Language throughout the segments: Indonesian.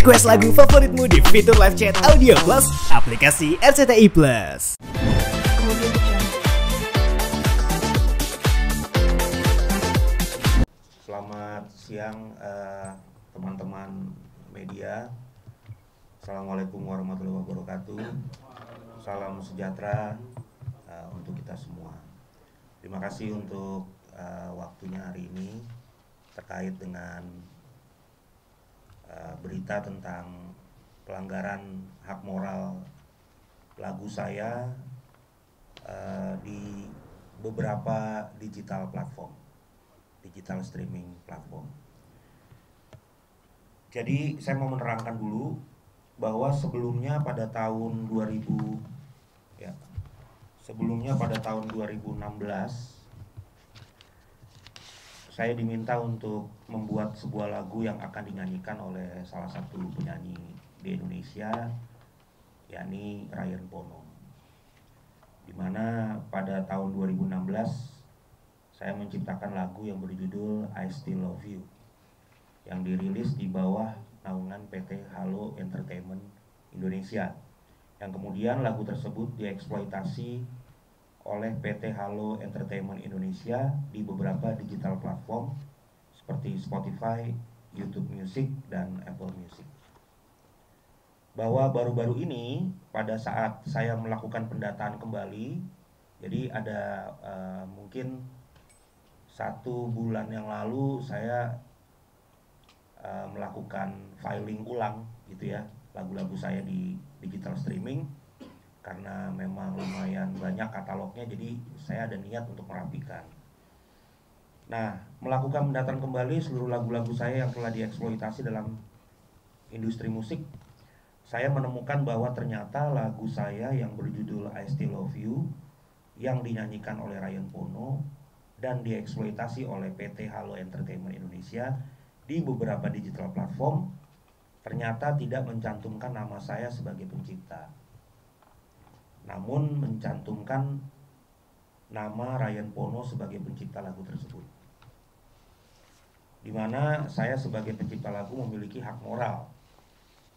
Request lagu favoritmu di fitur live chat Audio Plus, aplikasi RCTI Plus. Selamat siang teman-teman media. Assalamualaikum warahmatullahi wabarakatuh. Salam sejahtera untuk kita semua. Terima kasih untuk waktunya hari ini terkait dengan berita tentang pelanggaran hak moral lagu saya di beberapa digital streaming platform. Jadi saya mau menerangkan dulu bahwa sebelumnya pada tahun 2016 saya diminta untuk membuat sebuah lagu yang akan dinyanyikan oleh salah satu penyanyi di Indonesia, yakni Ryan Pono. Dimana pada tahun 2016 saya menciptakan lagu yang berjudul I Still Love You, yang dirilis di bawah naungan PT Halo Entertainment Indonesia, yang kemudian lagu tersebut dieksploitasi oleh PT Halo Entertainment Indonesia di beberapa digital platform seperti Spotify, YouTube Music, dan Apple Music. Bahwa baru-baru ini pada saat saya melakukan pendataan kembali, jadi ada mungkin 1 bulan yang lalu saya melakukan filing ulang gitu ya lagu-lagu saya di digital streaming, karena memang lumayan banyak katalognya, jadi saya ada niat untuk merapikan. Nah, melakukan pendataan kembali seluruh lagu-lagu saya yang telah dieksploitasi dalam industri musik, saya menemukan bahwa ternyata lagu saya yang berjudul I Still Love You yang dinyanyikan oleh Ryan Pono dan dieksploitasi oleh PT Halo Entertainment Indonesia di beberapa digital platform ternyata tidak mencantumkan nama saya sebagai pencipta, namun mencantumkan nama Ryan Pono sebagai pencipta lagu tersebut, di mana saya sebagai pencipta lagu memiliki hak moral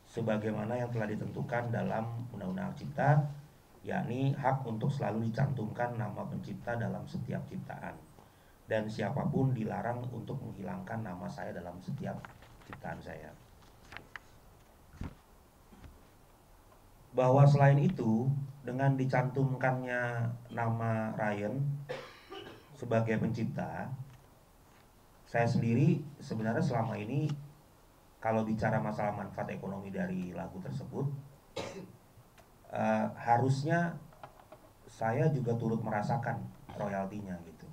sebagaimana yang telah ditentukan dalam Undang-Undang Hak Cipta, yakni hak untuk selalu dicantumkan nama pencipta dalam setiap ciptaan, dan siapapun dilarang untuk menghilangkan nama saya dalam setiap ciptaan saya. Bahwa selain itu, dengan dicantumkannya nama Ryan sebagai pencipta, saya sendiri sebenarnya selama ini kalau bicara masalah manfaat ekonomi dari lagu tersebut, harusnya saya juga turut merasakan royaltinya gitu.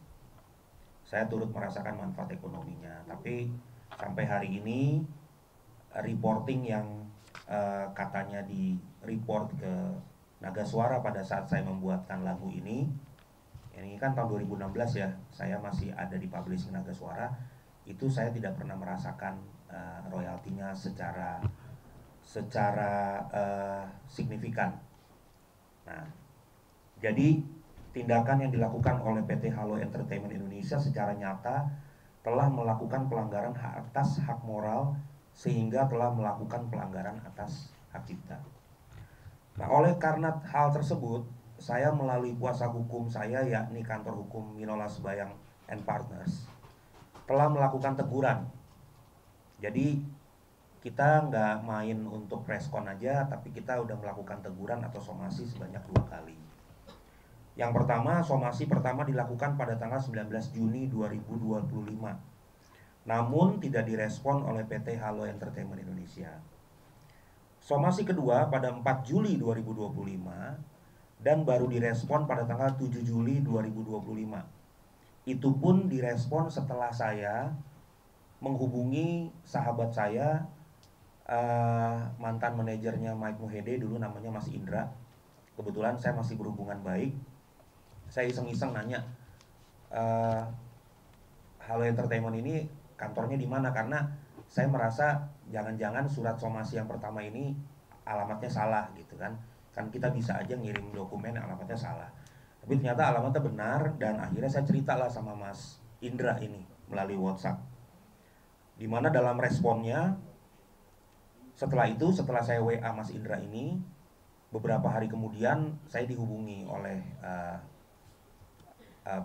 Saya turut merasakan manfaat ekonominya, tapi sampai hari ini reporting yang katanya di report ke Naga Suara pada saat saya membuatkan lagu ini kan tahun 2016 ya, saya masih ada di publishing Naga Suara, itu saya tidak pernah merasakan royaltinya secara signifikan. Nah, jadi tindakan yang dilakukan oleh PT Halo Entertainment Indonesia secara nyata telah melakukan pelanggaran atas hak moral, sehingga telah melakukan pelanggaran atas hak cipta. Nah, oleh karena hal tersebut, saya melalui kuasa hukum saya, yakni Kantor Hukum Minola Sebayang and Partners, telah melakukan teguran. Jadi kita nggak main untuk preskon aja, tapi kita udah melakukan teguran atau somasi sebanyak 2 kali. Yang pertama, somasi pertama dilakukan pada tanggal 19 Juni 2025. Namun tidak direspon oleh PT Halo Entertainment Indonesia. Somasi kedua pada 4 Juli 2025 dan baru direspon pada tanggal 7 Juli 2025. Itu pun direspon setelah saya menghubungi sahabat saya, mantan manajernya Mike Mohede, dulu namanya Mas Indra. Kebetulan saya masih berhubungan baik. Saya iseng-iseng nanya, Halo Entertainment ini kantornya di mana, karena saya merasa jangan-jangan surat somasi yang pertama ini alamatnya salah gitu kan kita bisa aja ngirim dokumen yang alamatnya salah, tapi ternyata alamatnya benar. Dan akhirnya saya ceritalah sama Mas Indra ini melalui WhatsApp, dimana dalam responnya setelah saya WA Mas Indra ini, beberapa hari kemudian saya dihubungi oleh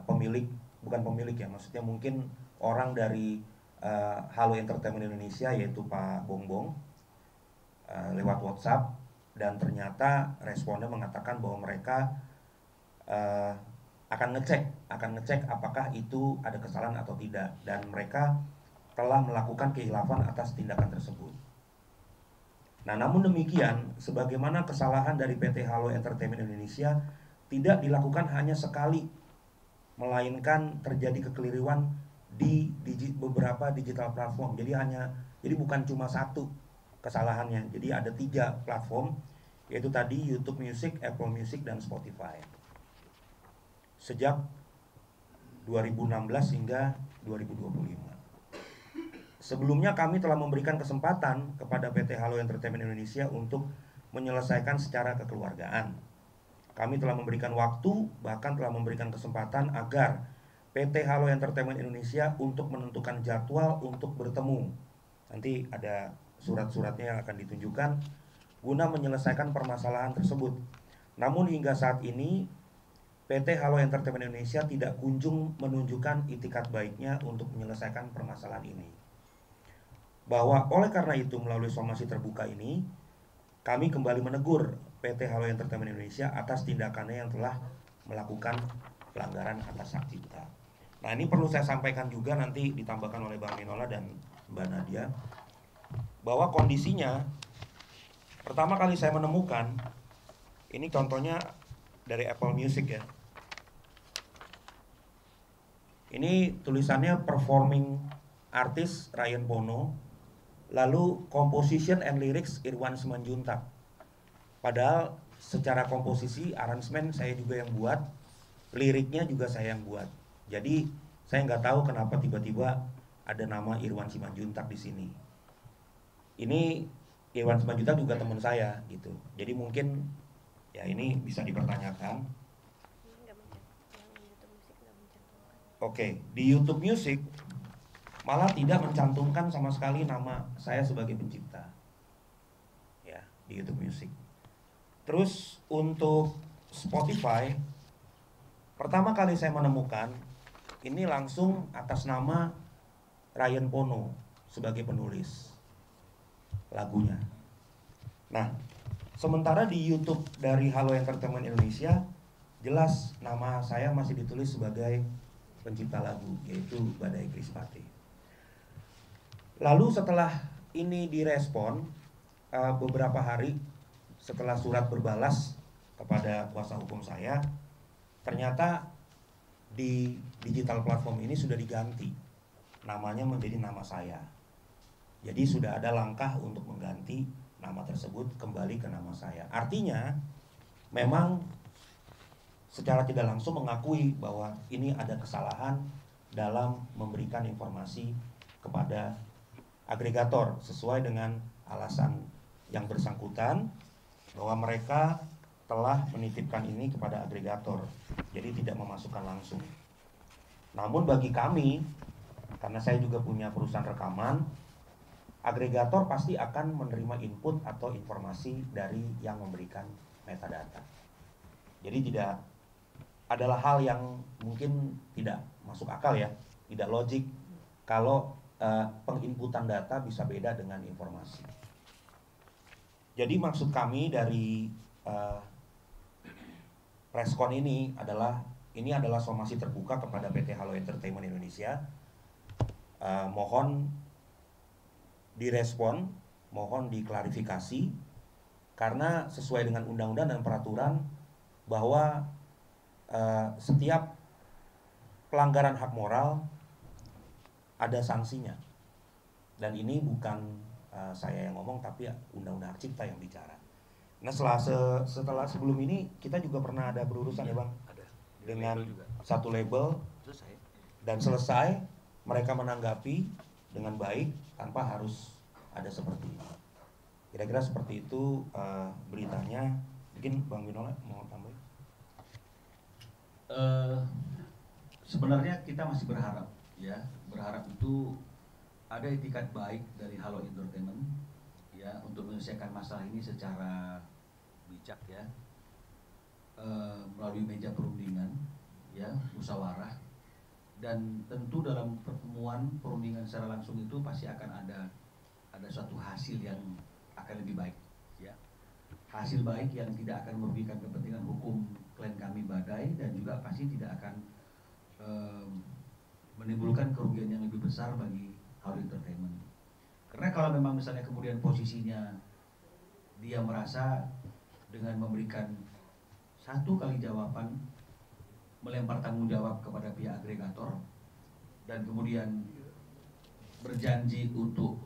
pemilik, bukan pemilik ya, maksudnya mungkin orang dari Halo Entertainment Indonesia, yaitu Pak Bongbong, lewat WhatsApp, dan ternyata responnya mengatakan bahwa mereka akan ngecek apakah itu ada kesalahan atau tidak, dan mereka telah melakukan kekhilafan atas tindakan tersebut. Nah, namun demikian, sebagaimana kesalahan dari PT Halo Entertainment Indonesia tidak dilakukan hanya sekali, melainkan terjadi kekeliruan di beberapa digital platform. Jadi bukan cuma satu kesalahannya. Jadi ada 3 platform, yaitu tadi YouTube Music, Apple Music, dan Spotify. Sejak 2016 hingga 2025. Sebelumnya kami telah memberikan kesempatan kepada PT Halo Entertainment Indonesia untuk menyelesaikan secara kekeluargaan. Kami telah memberikan waktu, bahkan telah memberikan kesempatan agar PT Halo Entertainment Indonesia untuk menentukan jadwal untuk bertemu. Nanti ada surat-suratnya yang akan ditunjukkan guna menyelesaikan permasalahan tersebut. Namun hingga saat ini PT Halo Entertainment Indonesia tidak kunjung menunjukkan itikat baiknya untuk menyelesaikan permasalahan ini. Bahwa oleh karena itu, melalui somasi terbuka ini, kami kembali menegur PT Halo Entertainment Indonesia atas tindakannya yang telah melakukan pelanggaran atas hak cipta. Nah, ini perlu saya sampaikan juga, nanti ditambahkan oleh Bang Minola dan Mbak Nadia, bahwa kondisinya pertama kali saya menemukan, ini contohnya dari Apple Music ya. Ini tulisannya performing artist Ryan Bono, lalu composition and lyrics Irwan Simanjuntak. Padahal secara komposisi, aransemen saya juga yang buat, liriknya juga saya yang buat. Jadi saya nggak tahu kenapa tiba-tiba ada nama Irwan Simanjuntak di sini. Ini Irwan Simanjuntak juga teman saya gitu. Jadi mungkin ya ini bisa dipertanyakan. Oke, di YouTube Music malah tidak mencantumkan sama sekali nama saya sebagai pencipta. Ya, di YouTube Music. Terus untuk Spotify, pertama kali saya menemukan ini langsung atas nama Ryan Bono sebagai penulis lagunya. Nah, sementara di YouTube dari Halo Entertainment Indonesia jelas nama saya masih ditulis sebagai pencipta lagu, yaitu Badai Krispati. Lalu setelah ini direspon, beberapa hari setelah surat berbalas kepada kuasa hukum saya, ternyata di digital platform ini sudah diganti namanya menjadi nama saya. Jadi sudah ada langkah untuk mengganti nama tersebut kembali ke nama saya. Artinya memang secara tidak langsung mengakui bahwa ini ada kesalahan dalam memberikan informasi kepada agregator sesuai dengan alasan yang bersangkutan, bahwa mereka telah menitipkan ini kepada agregator, jadi tidak memasukkan langsung. Namun bagi kami, karena saya juga punya perusahaan rekaman, agregator pasti akan menerima input atau informasi dari yang memberikan metadata. Jadi tidak adalah hal yang mungkin tidak masuk akal ya, tidak logik kalau penginputan data bisa beda dengan informasi. Jadi maksud kami dari respon ini adalah somasi terbuka kepada PT Halo Entertainment Indonesia. Mohon direspon, mohon diklarifikasi, karena sesuai dengan undang-undang dan peraturan bahwa setiap pelanggaran hak moral ada sanksinya, dan ini bukan saya yang ngomong, tapi undang-undang hak cipta yang bicara. Nah, setelah sebelum ini kita juga pernah ada berurusan ya Bang, ada dengan satu label, dan selesai mereka menanggapi dengan baik tanpa harus ada seperti ini. Kira-kira seperti itu beritanya. Mungkin Bang Winola mau tambahin? Sebenarnya kita masih berharap ya, berharap itu ada etikat baik dari Halo Entertainment ya untuk menyelesaikan masalah ini secara bijak ya, melalui meja perundingan ya, musyawarah, dan tentu dalam pertemuan perundingan secara langsung itu pasti akan ada suatu hasil yang akan lebih baik ya, hasil baik yang tidak akan merugikan kepentingan hukum klien kami Badai, dan juga pasti tidak akan menimbulkan kerugian yang lebih besar bagi Halo Entertainment. Karena kalau memang misalnya kemudian posisinya dia merasa dengan memberikan satu kali jawaban, melempar tanggung jawab kepada pihak agregator, dan kemudian berjanji untuk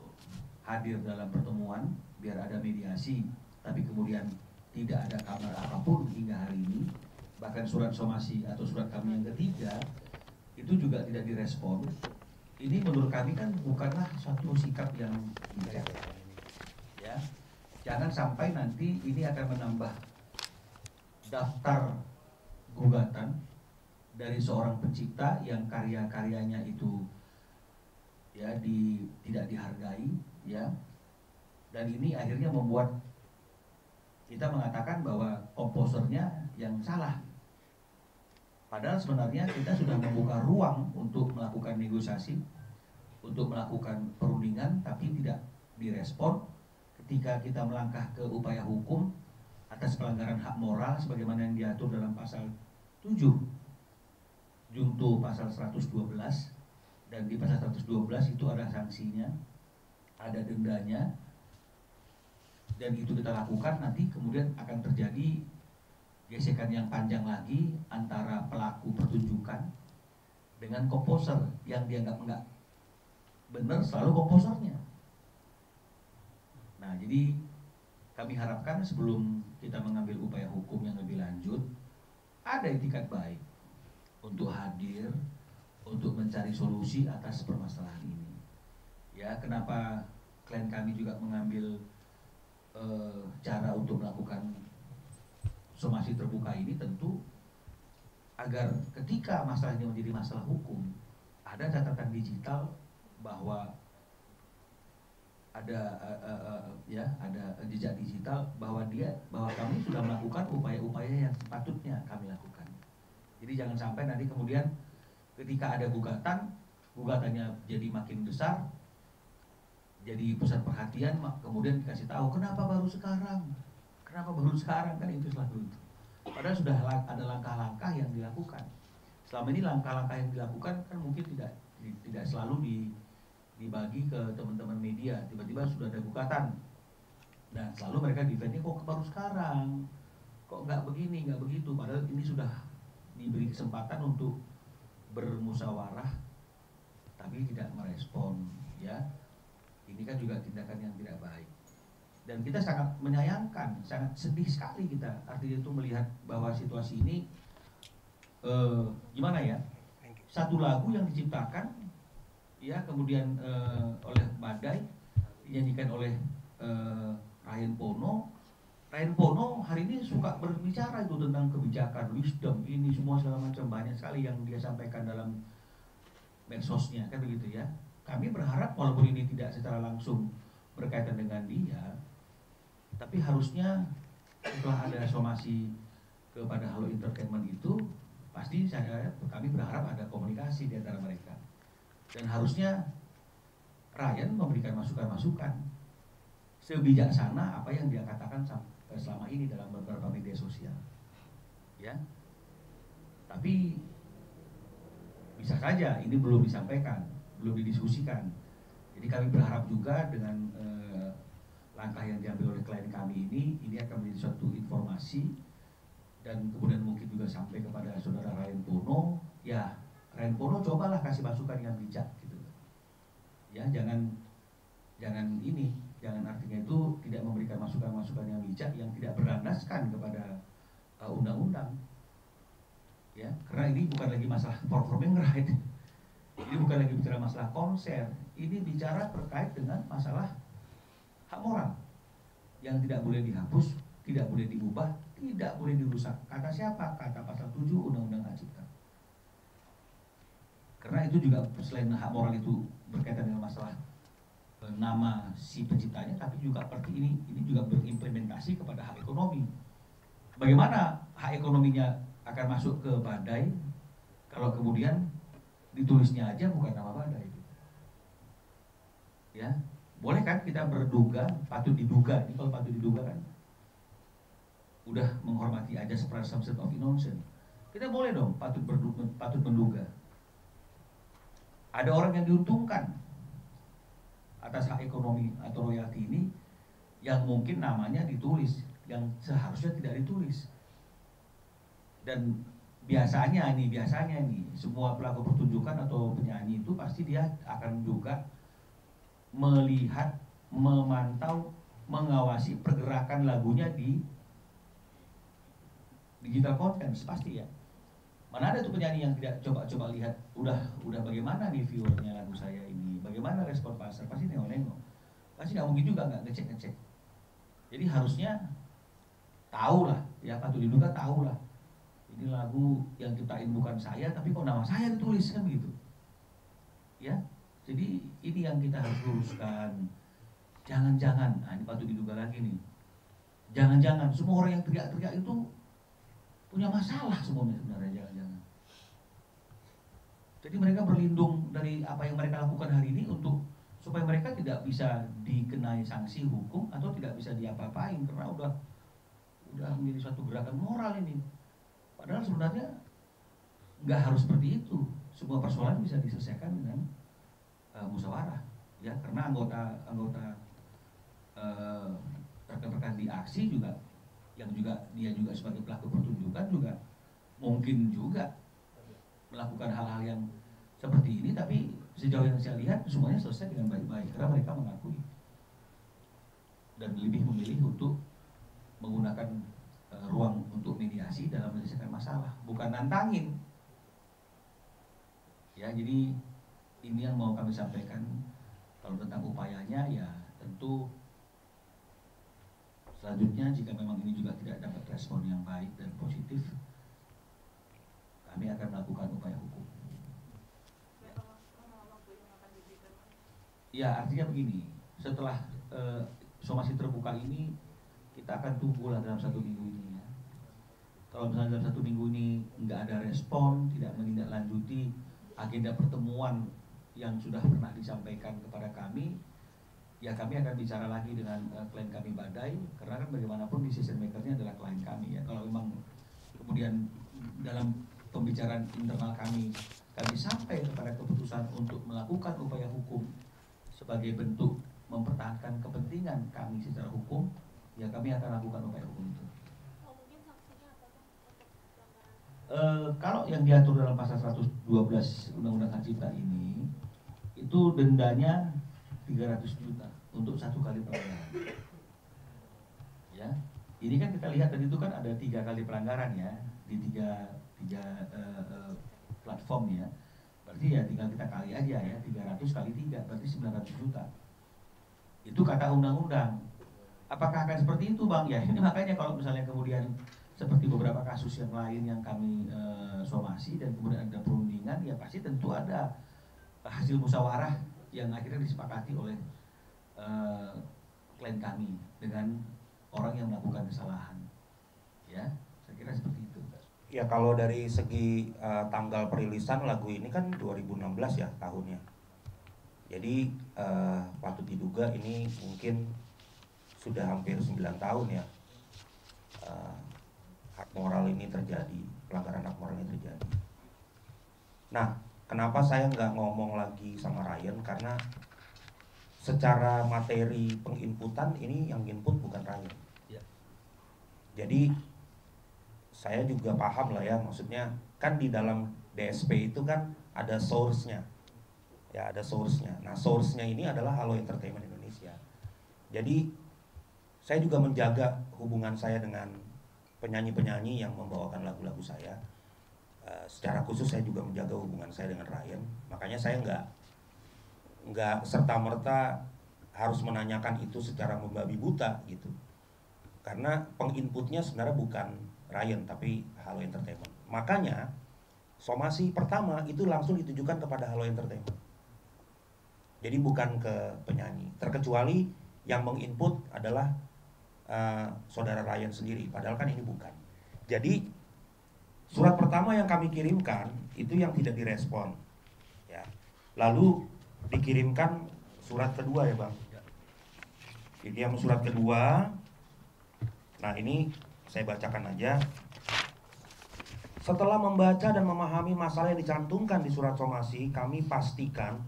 hadir dalam pertemuan biar ada mediasi, tapi kemudian tidak ada kabar apapun hingga hari ini, bahkan surat somasi atau surat kami yang ketiga itu juga tidak direspon. Ini menurut kami kan bukanlah suatu sikap yang bijak ya. Jangan sampai nanti ini akan menambah daftar gugatan dari seorang pencipta yang karya-karyanya itu ya tidak dihargai ya, dan ini akhirnya membuat kita mengatakan bahwa komposernya yang salah. Padahal sebenarnya kita sudah membuka ruang untuk melakukan negosiasi, untuk melakukan perundingan, tapi tidak direspon. Ketika kita melangkah ke upaya hukum atas pelanggaran hak moral sebagaimana yang diatur dalam pasal 7 Junto pasal 112, dan di pasal 112 itu ada sanksinya, ada dendanya, dan itu kita lakukan, nanti kemudian akan terjadi gesekan yang panjang lagi antara pelaku pertunjukan dengan komposer yang dianggap enggak benar selalu komposernya. Nah, jadi kami harapkan sebelum kita mengambil upaya hukum yang lebih lanjut, ada itikat baik untuk hadir, untuk mencari solusi atas permasalahan ini. Ya, kenapa klien kami juga mengambil cara untuk melakukan somasi terbuka ini, tentu agar ketika masalah ini menjadi masalah hukum, ada catatan digital bahwa ada jejak digital bahwa kami sudah melakukan upaya-upaya yang sepatutnya kami lakukan. Jadi jangan sampai nanti kemudian ketika ada gugatannya jadi makin besar, jadi pusat perhatian, kemudian dikasih tahu kenapa baru sekarang kan itu selalu itu. Padahal sudah ada langkah-langkah yang dilakukan. Selama ini langkah-langkah yang dilakukan kan mungkin tidak selalu dibagi ke teman-teman media. Tiba-tiba sudah ada gugatan. Nah, selalu mereka defendnya kok baru sekarang, kok nggak begini, nggak begitu. Padahal ini sudah diberi kesempatan untuk bermusyawarah, tapi tidak merespon. Ya, ini kan juga tindakan yang tidak baik. Dan kita sangat menyayangkan, sangat sedih sekali kita artinya itu melihat bahwa situasi ini gimana ya, satu lagu yang diciptakan ya kemudian oleh Badai, dinyanyikan oleh Ryan Pono hari ini suka berbicara itu tentang kebijakan, wisdom, ini semua segala macam, banyak sekali yang dia sampaikan dalam medsosnya kan begitu ya. Kami berharap walaupun ini tidak secara langsung berkaitan dengan dia, tapi harusnya setelah ada somasi kepada Halo Entertainment itu, pasti kami berharap ada komunikasi di antara mereka. Dan harusnya Ryan memberikan masukan-masukan sebijaksana apa yang dia katakan selama ini dalam beberapa media sosial. Ya. Tapi bisa saja ini belum disampaikan, belum didiskusikan. Jadi kami berharap juga dengan langkah yang diambil oleh klien kami ini akan menjadi suatu informasi, dan kemudian mungkin juga sampai kepada saudara Ryan Pono. Ya, Ryan Pono cobalah kasih masukan yang bijak gitu. Ya, jangan artinya itu tidak memberikan masukan-masukan yang bijak yang tidak berlandaskan kepada undang-undang. Ya, karena ini bukan lagi masalah performing right. Ini bukan lagi bicara masalah konser, ini bicara terkait dengan masalah hak moral yang tidak boleh dihapus, tidak boleh diubah, tidak boleh dirusak. Kata siapa? Kata pasal 7 Undang-Undang Hak Cipta. Karena itu juga selain hak moral itu berkaitan dengan masalah nama si penciptanya, tapi juga seperti ini juga berimplementasi kepada hak ekonomi. Bagaimana hak ekonominya akan masuk ke Badai kalau kemudian ditulisnya aja bukan nama Badai? Ya, boleh kan kita berduga, patut diduga, ini kalau patut diduga kan udah menghormati aja presumption of innocence. Kita boleh dong patut menduga. Ada orang yang diuntungkan atas hak ekonomi atau royalti ini yang mungkin namanya ditulis, yang seharusnya tidak ditulis. Dan biasanya nih semua pelaku pertunjukan atau penyanyi itu pasti dia akan juga melihat, memantau, mengawasi pergerakan lagunya di digital content, pasti ya. Mana ada tuh penyanyi yang tidak coba-coba lihat udah bagaimana nih viewernya lagu saya ini, bagaimana respon pasar, pasti nengok-nengok. Pasti nggak mungkin juga nggak ngecek. Jadi harusnya tahu lah, ya patut diduga tahu lah. Ini lagu yang ciptain bukan saya, tapi kok nama saya ditulis kan gitu. Ya, jadi ini yang kita harus luruskan. Jangan-jangan, nah ini patut diduga lagi nih. Jangan-jangan semua orang yang teriak-teriak itu punya masalah semuanya sebenarnya, jangan-jangan. Jadi mereka berlindung dari apa yang mereka lakukan hari ini untuk supaya mereka tidak bisa dikenai sanksi hukum atau tidak bisa diapa-apain karena udah menjadi suatu gerakan moral ini. Padahal sebenarnya nggak harus seperti itu. Semua persoalan bisa diselesaikan dengan musyawarah, ya, karena anggota rekan-rekan di aksi juga yang dia juga sebagai pelaku pertunjukan juga mungkin juga melakukan hal-hal yang seperti ini, tapi sejauh yang saya lihat semuanya selesai dengan baik-baik karena mereka mengakui dan lebih memilih untuk menggunakan ruang untuk mediasi dalam menyelesaikan masalah, bukan nantangin. Ya, jadi ini yang mau kami sampaikan. Kalau tentang upayanya, ya tentu selanjutnya jika memang ini juga tidak dapat respon yang baik dan positif, kami akan melakukan upaya hukum. Ya, artinya begini, setelah somasi terbuka ini kita akan tunggulah dalam 1 minggu ini ya. Kalau misalnya dalam 1 minggu ini nggak ada respon, tidak menindaklanjuti agenda pertemuan yang sudah pernah disampaikan kepada kami, ya kami akan bicara lagi dengan klien kami Badai, karena kan bagaimanapun decision makernya adalah klien kami ya. Kalau memang kemudian dalam pembicaraan internal kami sampai kepada keputusan untuk melakukan upaya hukum sebagai bentuk mempertahankan kepentingan kami secara hukum, ya kami akan lakukan upaya hukum itu. Kalau yang diatur dalam pasal 112 Undang-Undang Hak Cipta ini, itu dendanya 300 juta untuk 1 kali pelanggaran. Ya, ini kan kita lihat tadi itu kan ada 3 kali pelanggaran ya di tiga platform ya. Berarti ya tinggal kita kali aja ya, 300 kali 3 berarti 900 juta. Itu kata undang-undang. Apakah akan seperti itu Bang? Ya ini makanya kalau misalnya kemudian seperti beberapa kasus yang lain yang kami somasi dan kemudian ada perundingan, ya pasti tentu ada hasil musyawarah yang akhirnya disepakati oleh klien kami dengan orang yang melakukan kesalahan. Ya, saya kira seperti itu. Ya kalau dari segi tanggal perilisan lagu ini kan 2016 ya tahunnya. Jadi patut diduga ini mungkin sudah hampir 9 tahun ya hak moral ini terjadi, pelanggaran hak moral ini terjadi. Nah, kenapa saya nggak ngomong lagi sama Ryan? Karena secara materi penginputan ini yang input bukan Ryan. Ya. Jadi saya juga paham lah ya, maksudnya kan di dalam DSP itu kan ada source-nya. Ya, ada source-nya. Nah, source-nya ini adalah Halo Entertainment Indonesia. Jadi saya juga menjaga hubungan saya dengan penyanyi-penyanyi yang membawakan lagu-lagu saya. Secara khusus saya juga menjaga hubungan saya dengan Ryan. Makanya saya nggak serta-merta harus menanyakan itu secara membabi buta gitu. Karena penginputnya sebenarnya bukan Ryan tapi Halo Entertainment. Makanya somasi pertama itu langsung ditujukan kepada Halo Entertainment. Jadi bukan ke penyanyi. Terkecuali yang menginput adalah saudara Ryan sendiri, padahal kan ini bukan. Jadi surat pertama yang kami kirimkan itu yang tidak direspon, ya. Lalu dikirimkan surat kedua ya Bang. Jadi yang surat kedua, nah ini saya bacakan aja. Setelah membaca dan memahami masalah yang dicantumkan di surat somasi, kami pastikan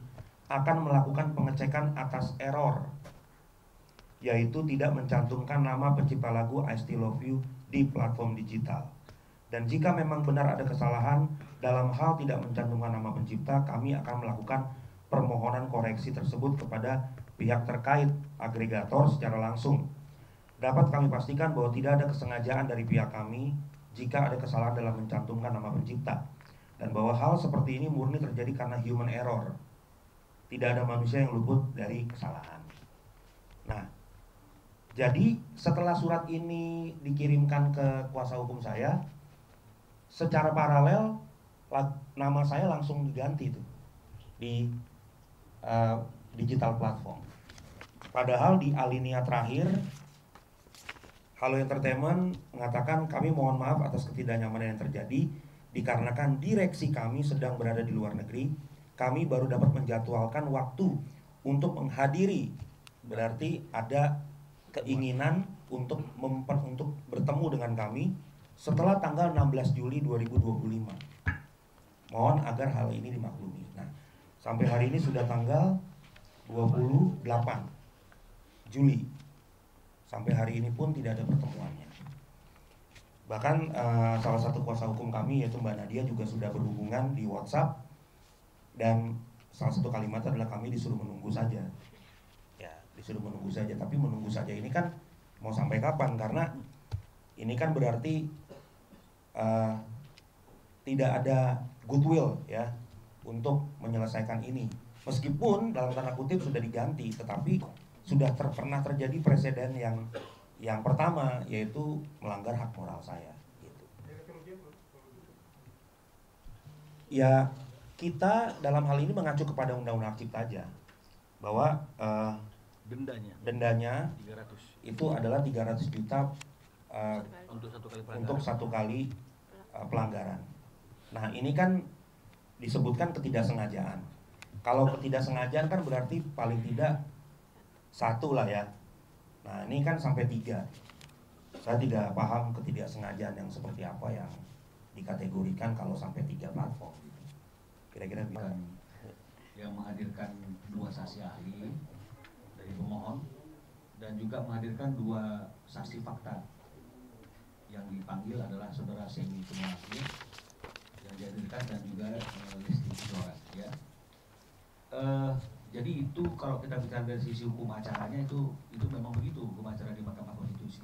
akan melakukan pengecekan atas error, yaitu tidak mencantumkan nama pencipta lagu I Still Love You di platform digital. Dan jika memang benar ada kesalahan dalam hal tidak mencantumkan nama pencipta, kami akan melakukan permohonan koreksi tersebut kepada pihak terkait agregator secara langsung. Dapat kami pastikan bahwa tidak ada kesengajaan dari pihak kami jika ada kesalahan dalam mencantumkan nama pencipta, dan bahwa hal seperti ini murni terjadi karena human error. Tidak ada manusia yang luput dari kesalahan. Nah, jadi setelah surat ini dikirimkan ke kuasa hukum saya, secara paralel nama saya langsung diganti tuh di digital platform. Padahal di alinea terakhir Halo Entertainment mengatakan kami mohon maaf atas ketidaknyamanan yang terjadi dikarenakan direksi kami sedang berada di luar negeri. Kami baru dapat menjadwalkan waktu untuk menghadiri. Berarti ada keinginan untuk bertemu dengan kami setelah tanggal 16 Juli 2025. Mohon agar hal ini dimaklumi. Nah, sampai hari ini sudah tanggal 28 Juli. Sampai hari ini pun tidak ada pertemuannya. Bahkan salah satu kuasa hukum kami yaitu Mbak Nadia juga sudah berhubungan di WhatsApp, dan salah satu kalimat adalah kami disuruh menunggu saja. Ya, disuruh menunggu saja. Tapi menunggu saja ini kan mau sampai kapan? Karena ini kan berarti tidak ada goodwill ya untuk menyelesaikan ini. Meskipun dalam tanda kutip sudah diganti, tetapi sudah pernah terjadi presiden yang pertama, yaitu melanggar hak moral saya gitu. Ya, kita dalam hal ini mengacu kepada undang-undang cipta aja bahwa dendanya 300 itu adalah 300 juta untuk satu kali pelanggaran. Nah, ini kan disebutkan ketidaksengajaan. Kalau ketidaksengajaan kan berarti paling tidak satu lah ya. Nah, ini kan sampai 3. Saya tidak paham ketidaksengajaan yang seperti apa yang dikategorikan kalau sampai 3 platform. Kira-kira bisa. Yang menghadirkan 2 saksi ahli dari pemohon dan juga menghadirkan 2 saksi fakta. Yang dipanggil adalah saudara Semi Kumulasi yang dihadirkan dan juga Lesti Kejora ya. Jadi itu kalau kita bicara dari sisi hukum acaranya itu memang begitu hukum acara di Mahkamah Konstitusi.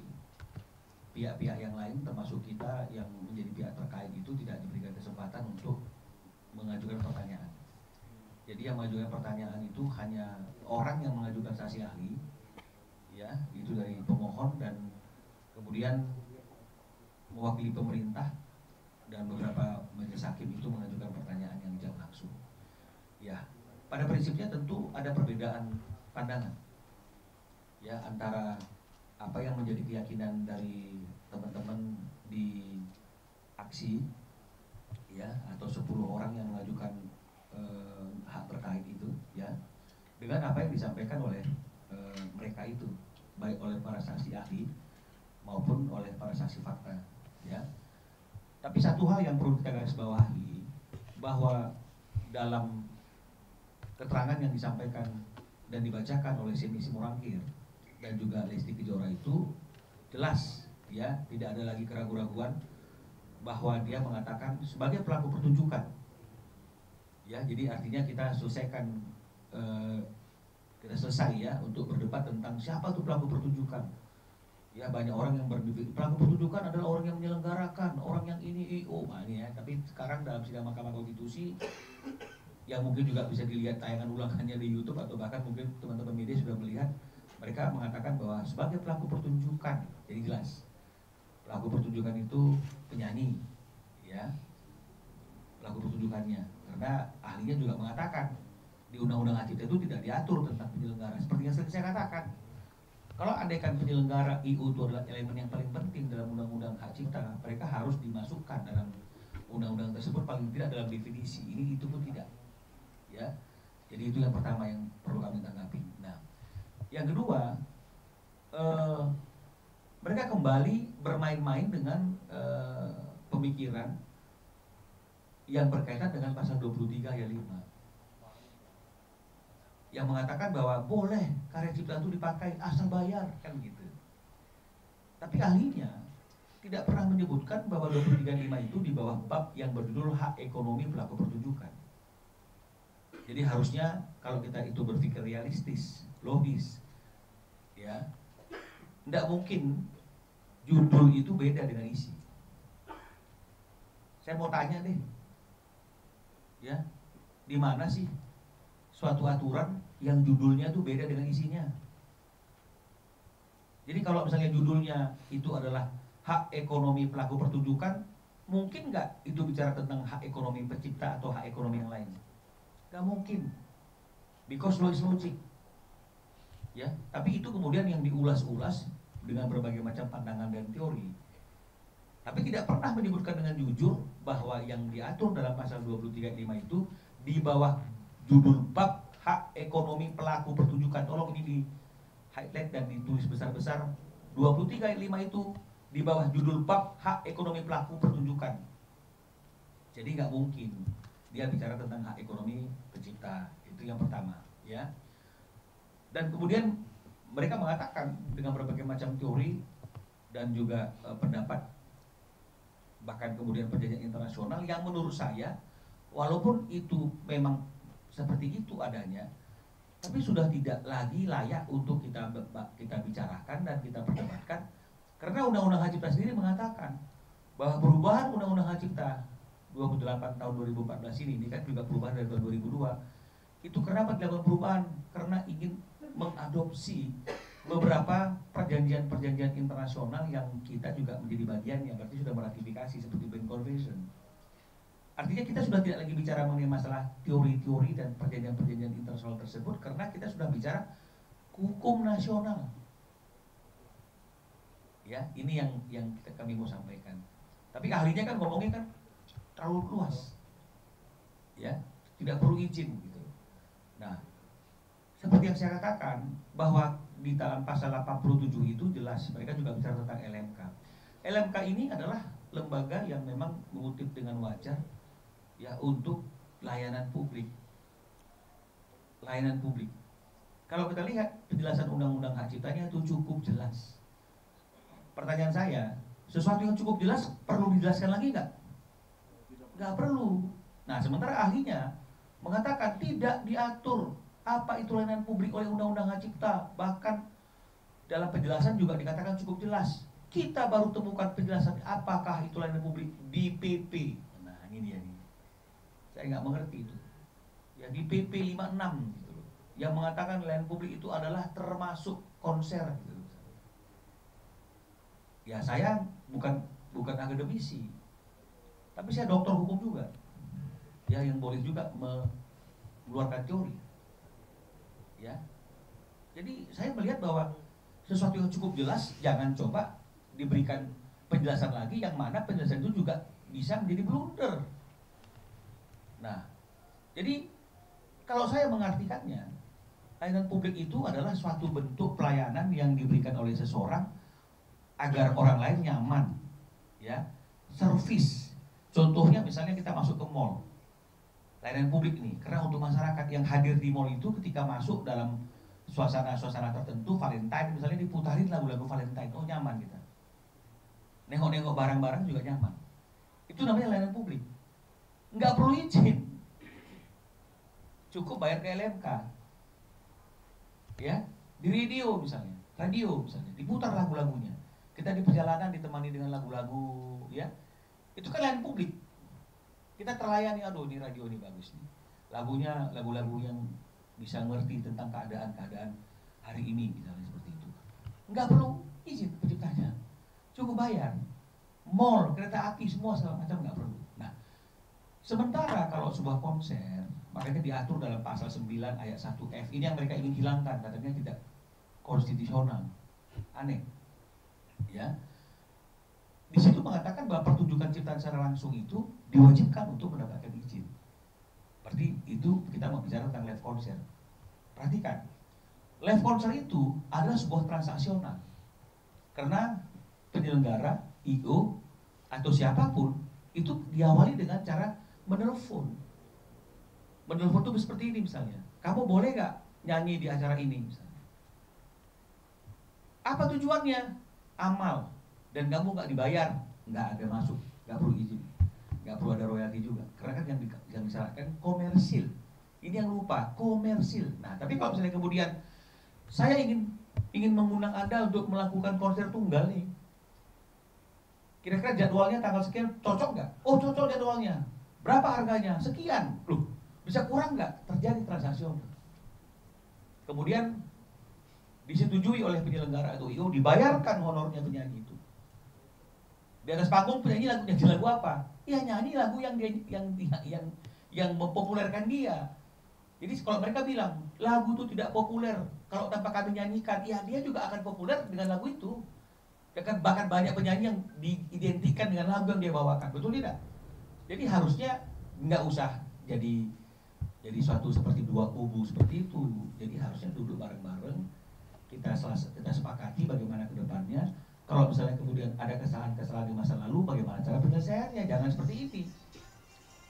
Pihak-pihak yang lain termasuk kita yang menjadi pihak terkait itu tidak diberikan kesempatan untuk mengajukan pertanyaan. Jadi yang mengajukan pertanyaan itu hanya orang yang mengajukan saksi ahli, ya itu dari pemohon dan kemudian mewakili pemerintah dan beberapa majelis hakim itu mengajukan pertanyaan yang dijawab langsung. Ya. Pada prinsipnya tentu ada perbedaan pandangan ya antara apa yang menjadi keyakinan dari teman-teman di aksi ya atau 10 orang yang mengajukan hak terkait itu ya dengan apa yang disampaikan oleh mereka itu baik oleh para saksi ahli maupun oleh para saksi fakta ya. Tapi satu hal yang perlu kita garis bawahi bahwa dalam keterangan yang disampaikan dan dibacakan oleh Semi Simorangkir dan juga Lesti Kejora itu jelas ya tidak ada lagi keraguan-raguan bahwa dia mengatakan sebagai pelaku pertunjukan ya. Jadi artinya kita selesai ya untuk berdebat tentang siapa tuh pelaku pertunjukan ya. Banyak orang yang berpikir pelaku pertunjukan adalah orang yang menyelenggarakan, orang yang ini ini ya. Tapi sekarang dalam sidang Mahkamah Konstitusi yang mungkin juga bisa dilihat tayangan ulangannya di YouTube atau bahkan mungkin teman-teman media sudah melihat, mereka mengatakan bahwa sebagai pelaku pertunjukan, jadi jelas pelaku pertunjukan itu penyanyi ya, pelaku pertunjukannya, karena ahlinya juga mengatakan Di Undang-Undang Hak Cipta itu tidak diatur tentang penyelenggara. Seperti yang sering saya katakan, kalau andaikan penyelenggara IU itu adalah elemen yang paling penting dalam Undang-Undang Hak Cipta, mereka harus dimasukkan dalam undang-undang tersebut, paling tidak dalam definisi. Ini itu pun tidak. Ya, jadi itu yang pertama yang perlu kami tanggapi. Nah, yang kedua, mereka kembali bermain-main dengan pemikiran yang berkaitan dengan pasal 23 ayat 5 yang mengatakan bahwa boleh karya cipta itu dipakai asal bayar, kan gitu. Tapi ahlinya tidak pernah menyebutkan bahwa 23.5 itu di bawah bab yang berjudul hak ekonomi pelaku pertunjukan. Jadi harusnya kalau kita itu berpikir realistis, logis, ya, tidak mungkin judul itu beda dengan isi. Saya mau tanya deh, ya, di mana sih suatu aturan yang judulnya itu beda dengan isinya? Jadi kalau misalnya judulnya itu adalah hak ekonomi pelaku pertunjukan, mungkin nggak itu bicara tentang hak ekonomi pencipta atau hak ekonomi yang lain? Nggak mungkin, because law is logic. Ya, tapi itu kemudian yang diulas-ulas dengan berbagai macam pandangan dan teori. Tapi tidak pernah menyebutkan dengan jujur bahwa yang diatur dalam pasal 23.5 itu di bawah judul bab hak ekonomi pelaku pertunjukan. Tolong ini di highlight dan ditulis besar-besar. 23.5 itu di bawah judul bab hak ekonomi pelaku pertunjukan. Jadi nggak mungkin dia bicara tentang hak ekonomi pencipta. Itu yang pertama, ya. Dan kemudian mereka mengatakan dengan berbagai macam teori dan juga pendapat, bahkan kemudian perjanjian internasional yang menurut saya walaupun itu memang seperti itu adanya, tapi sudah tidak lagi layak untuk kita bicarakan dan kita perdebatkan, karena Undang-Undang Hak Cipta sendiri mengatakan bahwa perubahan Undang-Undang Hak Cipta 28 tahun 2014 ini kan juga perubahan dari tahun 2002. Itu kenapa dilakukan perubahan? Karena ingin mengadopsi beberapa perjanjian-perjanjian internasional yang kita juga menjadi bagian, yang berarti sudah meratifikasi, seperti Berne Convention. Artinya kita sudah tidak lagi bicara mengenai masalah teori-teori dan perjanjian-perjanjian internasional tersebut, karena kita sudah bicara hukum nasional. Ya, ini yang kami mau sampaikan. Tapi ahlinya kan ngomongnya kan terlalu luas, ya, tidak perlu izin gitu. Nah, seperti yang saya katakan bahwa di dalam pasal 87 itu jelas mereka juga bicara tentang LMK. LMK ini adalah lembaga yang memang mengutip dengan wajar, ya, untuk layanan publik. Layanan publik. Kalau kita lihat penjelasan Undang-Undang Hak Ciptanya itu cukup jelas. Pertanyaan saya, sesuatu yang cukup jelas perlu dijelaskan lagi nggak? Nggak perlu. Nah, sementara ahlinya mengatakan tidak diatur apa itu layanan publik oleh Undang-Undang Hak Cipta. Bahkan dalam penjelasan juga dikatakan cukup jelas. Kita baru temukan penjelasan apakah itu layanan publik di PP. Nah, ini dia nih. Saya nggak mengerti itu. Ya, di PP 56 gitu loh, yang mengatakan layanan publik itu adalah termasuk konser gitu. Ya, saya bukan akademisi, tapi saya dokter hukum juga, ya, yang boleh juga mengeluarkan teori, ya. Jadi saya melihat bahwa sesuatu yang cukup jelas jangan coba diberikan penjelasan lagi, yang mana penjelasan itu juga bisa menjadi blunder. Nah, jadi kalau saya mengartikannya, layanan publik itu adalah suatu bentuk pelayanan yang diberikan oleh seseorang agar orang lain nyaman, ya, servis. Contohnya misalnya kita masuk ke mall, layanan publik ini, karena untuk masyarakat yang hadir di mall itu ketika masuk dalam suasana-suasana tertentu, Valentine misalnya, diputarin lagu-lagu Valentine, oh nyaman kita. Nengok-nengok barang-barang juga nyaman. Itu namanya layanan publik. Nggak perlu izin, cukup bayar ke LMK, ya. Di radio misalnya, diputar lagu-lagunya. Kita di perjalanan ditemani dengan lagu-lagu, ya. Itu kan layanan publik. Kita terlayani, aduh ini radio ini bagus nih. Lagunya lagu-lagu yang bisa ngerti tentang keadaan-keadaan hari ini, misalnya seperti itu. Nggak perlu izin penciptanya, cukup bayar. Mall, kereta api, semua segala macam nggak perlu. Nah, sementara kalau sebuah konser, Makanya diatur dalam pasal 9 ayat 1F. Ini yang mereka ingin hilangkan, katanya tidak konstitusional. Aneh. Ya. Di situ mengatakan bahwa pertunjukan ciptaan secara langsung itu diwajibkan untuk mendapatkan izin. Berarti itu kita mau bicara tentang live concert. Perhatikan, live concert itu adalah sebuah transaksional. Karena penyelenggara, IO, atau siapapun itu diawali dengan cara menelpon. Menelpon itu seperti ini misalnya. Kamu boleh nggak nyanyi di acara ini misalnya? Apa tujuannya? Amal. Dan kamu nggak dibayar, nggak ada masuk, nggak perlu izin, nggak perlu ada royalti juga. Karena kan yang disyaratkan komersil. Ini yang lupa, komersil. Nah, tapi kalau misalnya kemudian saya ingin mengundang Anda untuk melakukan konser tunggal nih. Kira-kira jadwalnya tanggal sekian cocok nggak? Oh, cocok jadwalnya. Berapa harganya? Sekian. Loh, bisa kurang nggak? Terjadi transaksional. Kemudian disetujui oleh penyelenggara atau IO, dibayarkan honornya penyanyi itu. Di atas panggung penyanyi lagu apa? Ya nyanyi lagu yang mempopulerkan dia. Jadi kalau mereka bilang lagu itu tidak populer kalau tanpa kami nyanyikan, ya dia juga akan populer dengan lagu itu. Bahkan banyak penyanyi yang diidentikan dengan lagu yang dia bawakan, betul tidak? Jadi harusnya nggak usah jadi suatu seperti dua kubu seperti itu. Jadi harusnya duduk bareng-bareng, kita sepakati bagaimana ke depannya. Kalau misalnya kemudian ada kesalahan-kesalahan di masa lalu, bagaimana cara penyelesaiannya? Jangan seperti ini.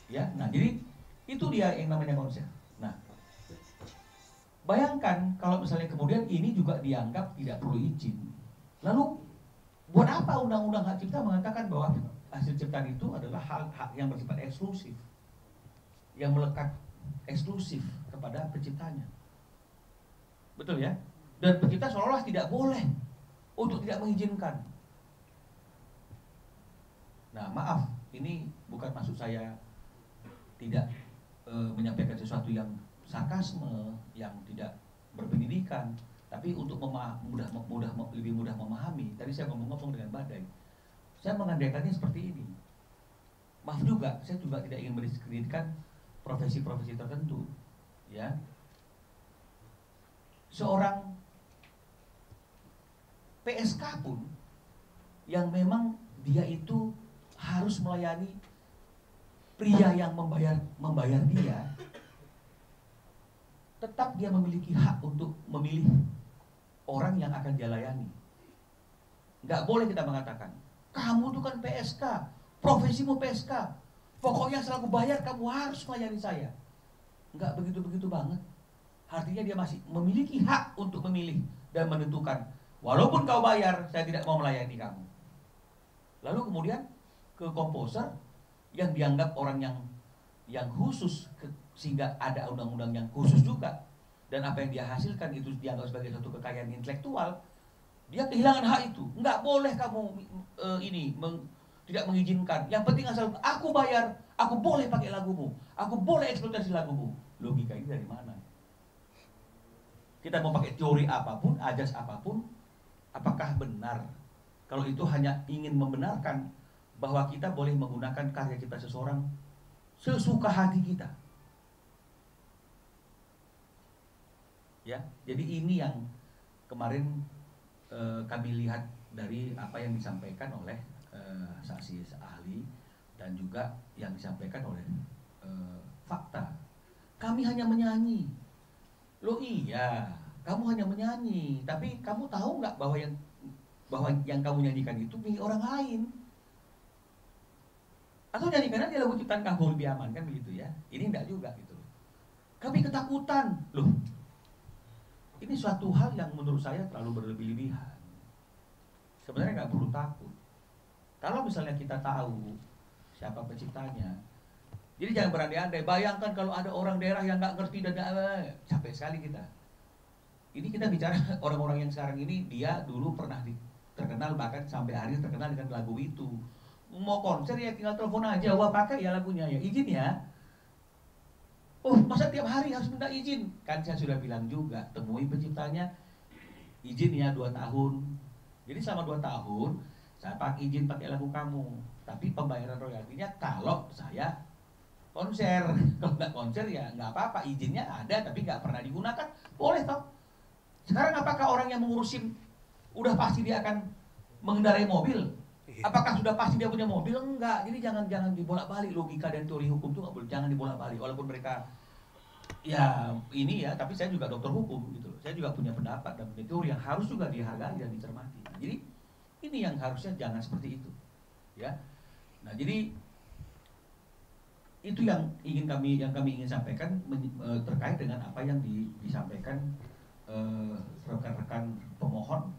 Ya, nah jadi itu dia yang namanya konser. Nah, bayangkan kalau misalnya kemudian ini juga dianggap tidak perlu izin. Lalu buat apa undang-undang hak cipta mengatakan bahwa hasil ciptaan itu adalah hak yang bersifat eksklusif, yang melekat eksklusif kepada penciptanya? Betul ya? Dan pencipta seolah-olah tidak boleh untuk tidak mengizinkan. Nah, maaf, ini bukan maksud saya tidak menyampaikan sesuatu yang sarkasme, yang tidak berpendidikan, tapi untuk lebih mudah memahami. Tadi saya ngomong-ngomong dengan badai. Saya mengandaikannya seperti ini. Maaf juga, saya juga tidak ingin mendiskreditkan profesi-profesi tertentu, ya. Seorang PSK pun yang memang dia itu harus melayani pria yang membayar dia, tetap dia memiliki hak untuk memilih orang yang akan dia layani. Nggak boleh kita mengatakan, kamu itu kan PSK, profesimu PSK, pokoknya setelah aku bayar kamu harus melayani saya. Nggak begitu-begitu banget. Artinya dia masih memiliki hak untuk memilih dan menentukan, walaupun kau bayar, saya tidak mau melayani kamu. Lalu kemudian ke komposer yang dianggap orang yang khusus, sehingga ada undang-undang yang khusus juga, dan apa yang dia hasilkan itu dianggap sebagai satu kekayaan intelektual, dia kehilangan hak itu. Nggak boleh kamu tidak mengizinkan. Yang penting asal aku bayar, aku boleh pakai lagumu, aku boleh eksploitasi lagumu. Logika ini dari mana? Kita mau pakai teori apapun, ajas apapun, apakah benar kalau itu hanya ingin membenarkan bahwa kita boleh menggunakan karya cipta seseorang sesuka hati kita? Ya, jadi ini yang kemarin kami lihat dari apa yang disampaikan oleh saksi ahli dan juga yang disampaikan oleh fakta. Kami hanya menyanyi. Loh iya, kamu hanya menyanyi, tapi kamu tahu nggak bahwa yang kamu nyanyikan itu milik orang lain? Atau nyanyikannya dia lagu ciptaan kamu lebih aman, kan begitu ya? Ini enggak juga gitu. Kami ketakutan, loh. Ini suatu hal yang menurut saya terlalu berlebih-lebihan. Sebenarnya nggak perlu takut. Kalau misalnya kita tahu siapa penciptanya, jadi jangan berandai-andai. Bayangkan kalau ada orang daerah yang nggak ngerti dan capek sekali kita. Ini kita bicara orang-orang yang sekarang ini, dia dulu pernah terkenal, bahkan sampai hari ini terkenal dengan lagu itu. Mau konser ya tinggal telepon aja, wah pakai ya lagunya ya, izin ya. Oh masa tiap hari harus minta izin? Kan saya sudah bilang juga, temui penciptanya, izin ya 2 tahun. Jadi selama 2 tahun saya izin pakai lagu kamu, tapi pembayaran royaltinya kalau saya konser. Kalau nggak konser ya nggak apa-apa, izinnya ada tapi nggak pernah digunakan, boleh toh. Sekarang apakah orang yang mengurusin udah pasti dia akan mengendarai mobil? Apakah sudah pasti dia punya mobil? Enggak. Jadi jangan dibolak-balik logika dan teori hukum itu nggak boleh, jangan dibolak-balik. Walaupun mereka ya ini ya, tapi saya juga dokter hukum gitu loh. Saya juga punya pendapat dan punya teori yang harus juga dihargai dan dicermati. Nah, jadi ini yang harusnya jangan seperti itu, ya. Nah, jadi itu yang kami ingin sampaikan terkait dengan apa yang disampaikan rekan-rekan pemohon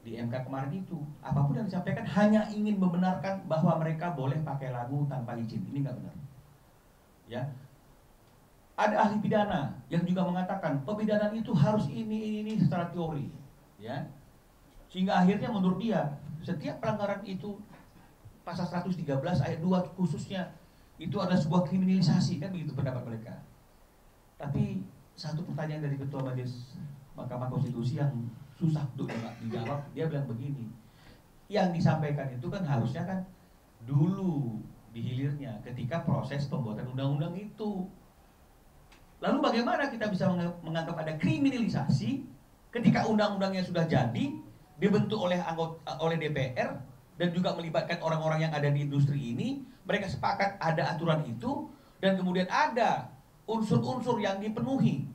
di MK kemarin itu. Apapun yang disampaikan hanya ingin membenarkan bahwa mereka boleh pakai lagu tanpa izin. Ini nggak benar, ya. Ada ahli pidana yang juga mengatakan pemidanaan itu harus ini secara teori, ya. Sehingga akhirnya menurut dia setiap pelanggaran itu pasal 113 ayat 2 khususnya itu adalah sebuah kriminalisasi, kan begitu pendapat mereka. Tapi satu pertanyaan dari Ketua Majelis Mahkamah Konstitusi yang susah untuk dijawab, dia bilang begini, yang disampaikan itu kan harusnya kan dulu di hilirnya ketika proses pembuatan undang-undang itu. Lalu bagaimana kita bisa menganggap ada kriminalisasi ketika undang-undangnya sudah jadi, dibentuk oleh DPR dan juga melibatkan orang-orang yang ada di industri ini, mereka sepakat ada aturan itu dan kemudian ada unsur-unsur yang dipenuhi,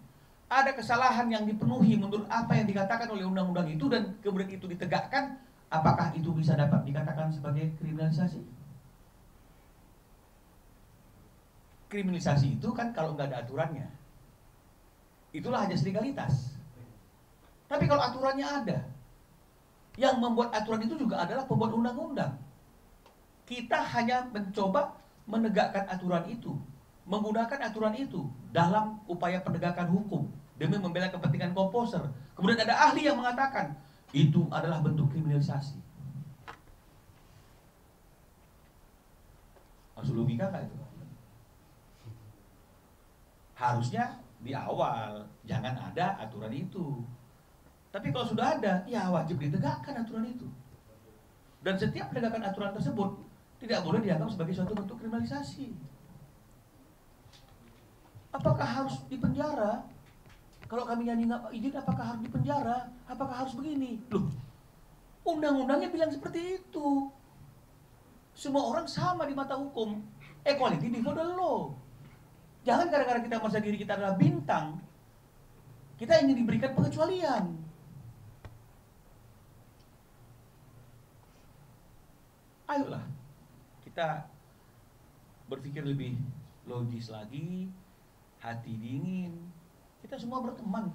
ada kesalahan yang dipenuhi menurut apa yang dikatakan oleh undang-undang itu dan kemudian itu ditegakkan, apakah itu bisa dapat dikatakan sebagai kriminalisasi? Kriminalisasi itu kan kalau nggak ada aturannya, itulah ajas legalitas. Tapi kalau aturannya ada, yang membuat aturan itu juga adalah pembuat undang-undang. Kita hanya mencoba menegakkan aturan itu, menggunakan aturan itu dalam upaya penegakan hukum demi membela kepentingan komposer. Kemudian ada ahli yang mengatakan itu adalah bentuk kriminalisasi. Masuk logika nggak itu? Harusnya di awal jangan ada aturan itu. Tapi kalau sudah ada, ya wajib ditegakkan aturan itu. Dan setiap penegakan aturan tersebut tidak boleh dianggap sebagai suatu bentuk kriminalisasi. Apakah harus dipenjara? Kalau kami nyanyi nggak izin, apakah harus dipenjara? Apakah harus begini? Loh, undang-undangnya bilang seperti itu. Semua orang sama di mata hukum. Equality before the law. Jangan gara-gara kita merasa diri kita adalah bintang, kita ingin diberikan pengecualian. Ayolah, kita berpikir lebih logis lagi, hati dingin. Kita semua berteman.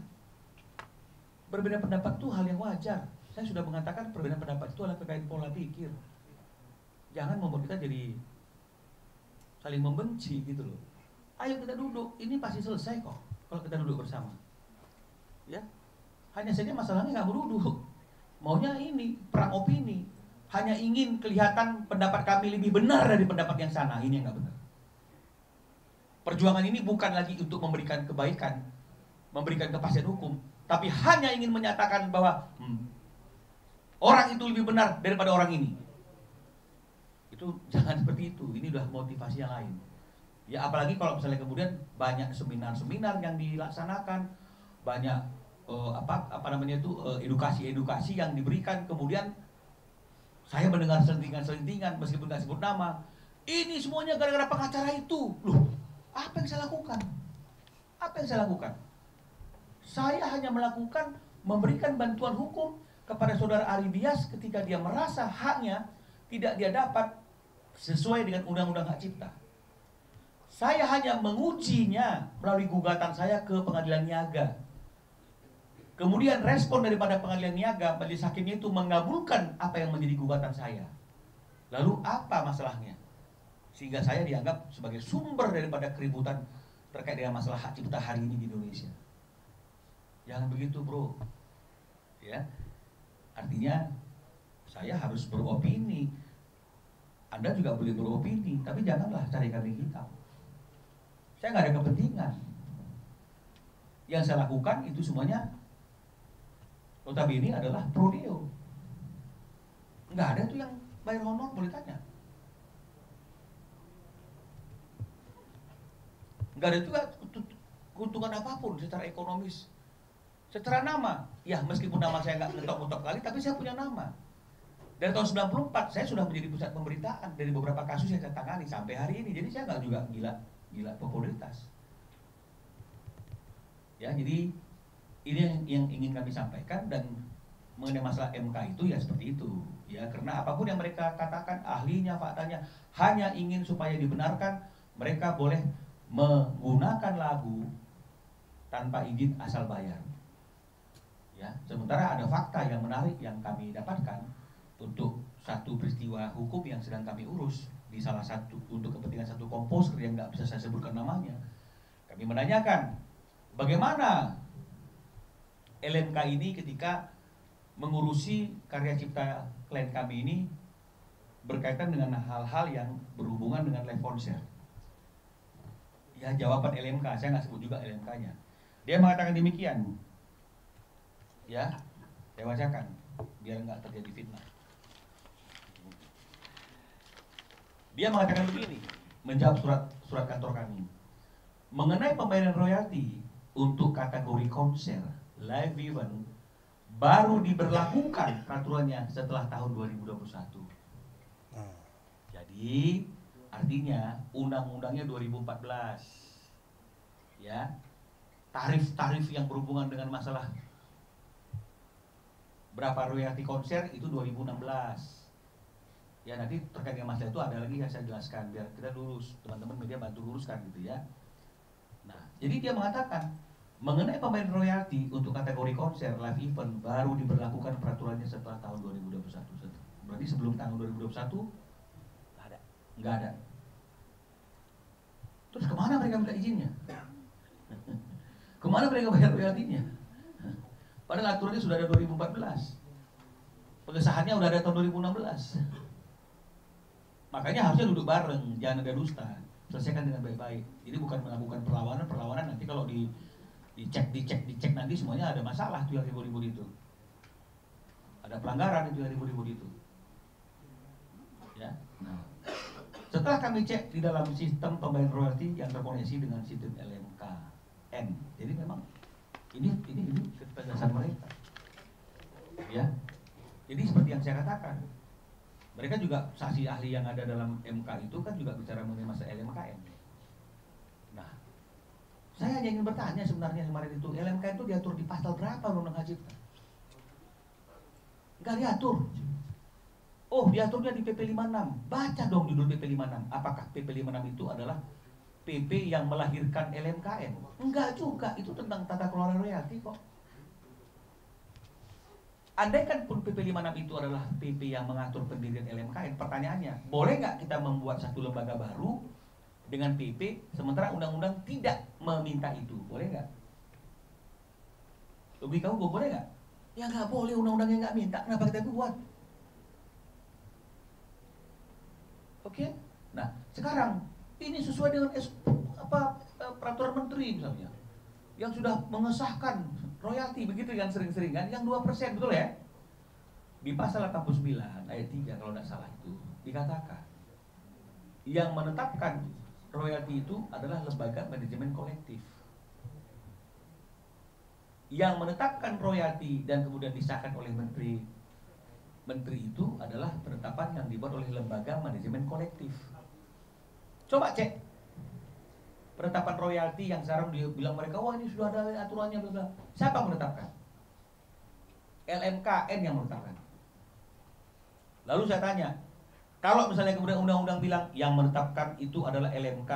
Berbeda pendapat itu hal yang wajar. Saya sudah mengatakan perbedaan pendapat itu adalah terkait pola pikir. Jangan membuat kita jadi saling membenci gitu loh. Ayo kita duduk, ini pasti selesai kok kalau kita duduk bersama. Ya, hanya saja masalahnya nggak mau duduk, maunya ini perang opini, hanya ingin kelihatan pendapat kami lebih benar dari pendapat yang sana. Ini yang nggak benar. Perjuangan ini bukan lagi untuk memberikan kebaikan, memberikan kepastian hukum, tapi hanya ingin menyatakan bahwa orang itu lebih benar daripada orang ini. Itu jangan seperti itu. Ini udah motivasi yang lain. Ya apalagi kalau misalnya kemudian banyak seminar-seminar yang dilaksanakan, banyak edukasi-edukasi yang diberikan, kemudian saya mendengar selentingan-selentingan meskipun nggak sebut nama. Ini semuanya gara-gara pengacara itu. Loh, apa yang saya lakukan? Apa yang saya lakukan? Saya hanya melakukan memberikan bantuan hukum kepada saudara Ari Bias ketika dia merasa haknya tidak dia dapat sesuai dengan undang-undang hak cipta. Saya hanya mengujinya melalui gugatan saya ke pengadilan niaga. Kemudian respon daripada pengadilan niaga, majelis hakimnya itu mengabulkan apa yang menjadi gugatan saya. Lalu apa masalahnya? Sehingga saya dianggap sebagai sumber daripada keributan terkait dengan masalah hak cipta hari ini di Indonesia. Jangan begitu, bro. Ya, artinya saya harus beropini. Anda juga boleh beropini, tapi janganlah cari kambing hitam. Saya nggak ada kepentingan. Yang saya lakukan itu semuanya notabene adalah pro deo. Nggak ada tuh yang bayar honor, boleh tanya. nggak ada juga keuntungan apapun secara ekonomis, secara nama. Ya meskipun nama saya nggak ngetok-ngetok kali, tapi saya punya nama. Dari tahun 94 saya sudah menjadi pusat pemberitaan dari beberapa kasus yang saya tangani sampai hari ini. Jadi saya nggak juga gila popularitas. Ya, jadi ini yang ingin kami sampaikan. Dan mengenai masalah MK itu ya seperti itu. Ya, karena apapun yang mereka katakan, ahlinya, faktanya, hanya ingin supaya dibenarkan, mereka boleh menggunakan lagu tanpa izin asal bayar. Ya, sementara ada fakta yang menarik yang kami dapatkan untuk satu peristiwa hukum yang sedang kami urus di salah satu untuk kepentingan satu komposer yang nggak bisa saya sebutkan namanya. Kami menanyakan bagaimana LMK ini ketika mengurusi karya cipta klien kami ini berkaitan dengan hal-hal yang berhubungan dengan live konser. Ya, jawaban LMK, saya nggak sebut juga LMK-nya. Dia mengatakan demikian. Ya, saya bacakan biar nggak terjadi fitnah. Dia mengatakan begini, menjawab surat kantor kami. Mengenai pembayaran royalti untuk kategori konser, live event, baru diberlakukan peraturannya setelah tahun 2021. Jadi artinya undang-undangnya 2014. Ya. Tarif-tarif yang berhubungan dengan masalah berapa royalti konser itu 2016. Ya, nanti terkait dengan masalah itu ada lagi yang saya jelaskan biar kita lurus, teman-teman media bantu luruskan gitu ya. Nah, jadi dia mengatakan mengenai pembayaran royalti untuk kategori konser, live event baru diberlakukan peraturannya setelah tahun 2021. Berarti sebelum tahun 2021 nggak ada. Terus kemana mereka minta izinnya? Kemana mereka bayar royaltinya? Padahal aturannya sudah ada 2014. Pengesahannya udah ada tahun 2016. Makanya harusnya duduk bareng, jangan ada dusta. Selesaikan dengan baik-baik. Jadi bukan melakukan perlawanan nanti kalau dicek nanti semuanya ada masalah tuh yang ribut-ribut itu. Ada pelanggaran itu yang ribut-ribut itu. Ya. Nah, setelah kami cek di dalam sistem pembayaran royalti yang terkoneksi dengan sistem LMKN. Jadi memang ini ketegasan mereka. Ya. Jadi seperti yang saya katakan, mereka juga saksi ahli yang ada dalam MK itu kan juga bicara mengenai masalah LMKN. Nah, saya hanya ingin bertanya sebenarnya kemarin itu LMKN itu diatur di pasal berapa Undang-Undang Hak Cipta? Enggak diatur. Oh, diaturnya di PP 56. Baca dong judul PP 56. Apakah PP 56 itu adalah PP yang melahirkan LMKN? Enggak juga, itu tentang tata kelola royalti kok. Andaikan pun PP 56 itu adalah PP yang mengatur pendirian LMKN, pertanyaannya, boleh nggak kita membuat satu lembaga baru dengan PP, sementara undang-undang tidak meminta itu? Boleh nggak? Logika hukum boleh nggak? Ya nggak boleh, undang-undangnya nggak minta, kenapa kita buat? Oke? Nah, sekarang ini sesuai dengan peraturan menteri misalnya, yang sudah mengesahkan royalti begitu yang sering-sering kan, yang 2% betul ya? Di pasal 89 ayat 3 kalau tidak salah itu dikatakan yang menetapkan royalti itu adalah lembaga manajemen kolektif. Yang menetapkan royalti dan kemudian disahkan oleh menteri itu adalah penetapan yang dibuat oleh lembaga manajemen kolektif. Coba cek penetapan royalti yang sekarang dia bilang mereka, wah ini sudah ada aturannya, bla bla. Siapa yang menetapkan? LMKN yang menetapkan. Lalu saya tanya, kalau misalnya kemudian undang-undang bilang yang menetapkan itu adalah LMK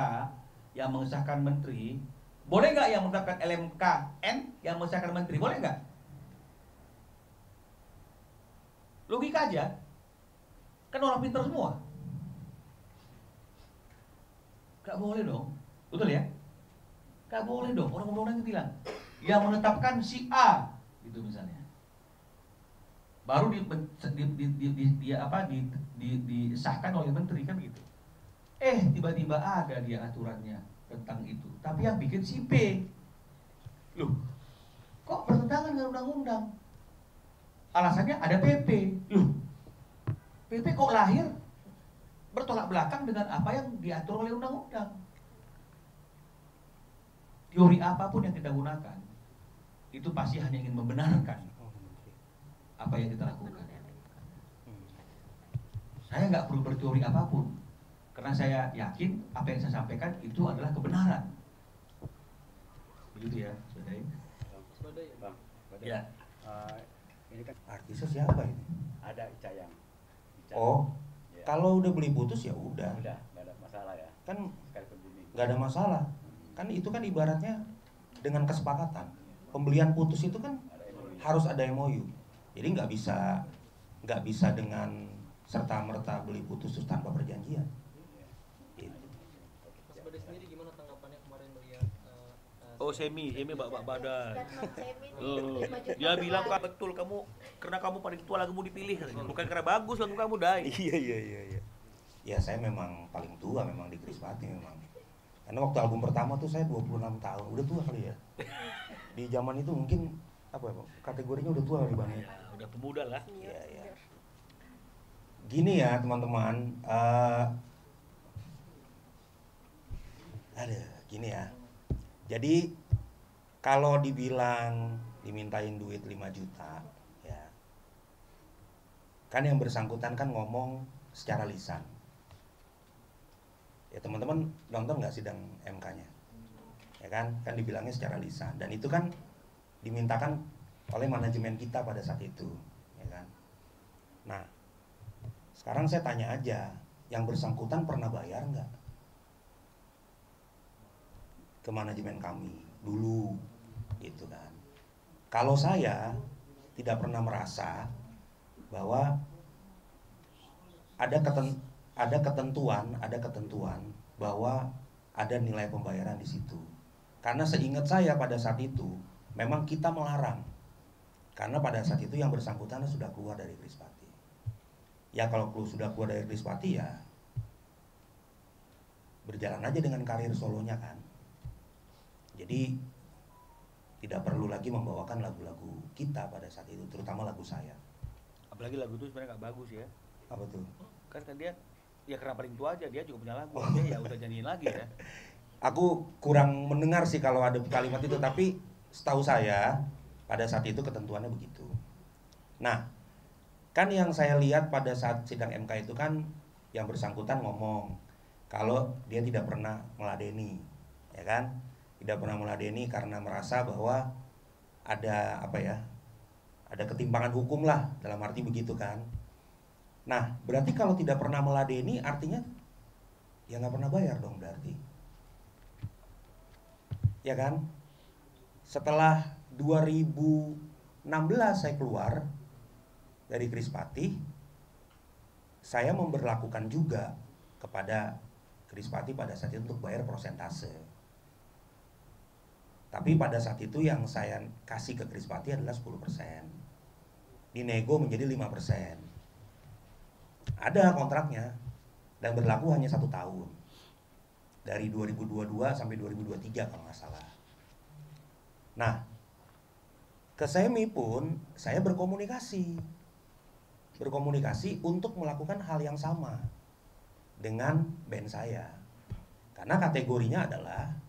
yang mengesahkan menteri, boleh nggak yang menetapkan LMKN yang mengesahkan menteri? Boleh nggak? Logika aja, kan orang pintar semua. Gak boleh dong. Betul ya? Gak boleh dong, orang undang-undang bilang yang menetapkan si A gitu misalnya. Baru disahkan oleh menteri kan gitu. Tiba-tiba ada dia aturannya tentang itu. Tapi yang bikin si B. Loh, kok bertentangan dengan undang-undang? Alasannya ada PP. Loh, PP kok lahir bertolak belakang dengan apa yang diatur oleh undang-undang? teori apapun yang kita gunakan itu pasti hanya ingin membenarkan apa yang kita lakukan. Saya nggak perlu berteori apapun, karena saya yakin apa yang saya sampaikan itu adalah kebenaran. Begitu ya, saudara. Bang, Ya. Ini kan Artisnya siapa ini? ada Icayang. Oh, Ya. kalau udah beli putus ya udah. Udah, nggak ada masalah ya. Kan Sekalipun gini. nggak ada masalah. Kan itu kan ibaratnya dengan kesepakatan. Pembelian putus itu kan Ada MOU. harus ada MOU. Jadi nggak bisa dengan serta merta beli putus terus tanpa perjanjian. Gitu. Mas Badai sendiri gimana tanggapannya kemarin melihat Oh Semi Mbak Badai. Statement Semi nih, Oh, 5 juta dia bilang keluar. kan betul karena kamu paling tua lagumu dipilih katanya. Bukan karena bagus lagu kamu Dai. Iya. Ya saya memang paling tua memang di Krispati memang. Karena waktu album pertama tuh saya 26 tahun, udah tua kali ya. Di zaman itu mungkin apa ya, Bang? Kategorinya udah tua kali Bang. Ya, udah pemuda lah. Iya. Gini ya teman-teman, gini ya. Jadi kalau dimintain duit 5 juta, ya kan yang bersangkutan kan ngomong secara lisan. Ya teman-teman nonton nggak sidang MK-nya? Ya kan dibilangnya secara lisan. Dan itu kan dimintakan oleh manajemen kita pada saat itu, ya kan. Nah, sekarang saya tanya aja, yang bersangkutan pernah bayar nggak ke manajemen kami dulu, gitu kan? Kalau saya tidak pernah merasa bahwa ada ketentuan bahwa ada nilai pembayaran di situ. Karena seingat saya pada saat itu memang kita melarang. Karena pada saat itu yang bersangkutan sudah keluar dari Krispati. Ya kalau sudah keluar dari Krispati ya berjalan aja dengan karir solonya kan. Jadi tidak perlu lagi membawakan lagu-lagu kita pada saat itu, terutama lagu saya. Apalagi lagu itu sebenarnya nggak bagus ya. Apa tuh? Kan dia ya karena paling tua aja dia juga punya lagu. Dia ya udah nyanyiin lagi ya. Aku kurang mendengar sih kalau ada kalimat itu, tapi setahu saya pada saat itu ketentuannya begitu. Nah, kan yang saya lihat pada saat sidang MK itu kan yang bersangkutan ngomong kalau dia tidak pernah meladeni, ya kan? Tidak pernah meladeni karena merasa bahwa ada ada ketimpangan hukum lah, dalam arti begitu kan. Nah, berarti kalau tidak pernah meladeni artinya ya nggak pernah bayar dong berarti. Ya kan? Setelah 2016 saya keluar dari Krispati, saya memberlakukan juga kepada Krispati pada saat itu untuk bayar persentase. Tapi pada saat itu yang saya kasih ke Krispati adalah 10%. Dinego menjadi 5%. Ada kontraknya dan berlaku hanya 1 tahun. Dari 2022 sampai 2023 kalau nggak salah. Nah, ke Semi pun saya berkomunikasi untuk melakukan hal yang sama dengan band saya. Karena kategorinya adalah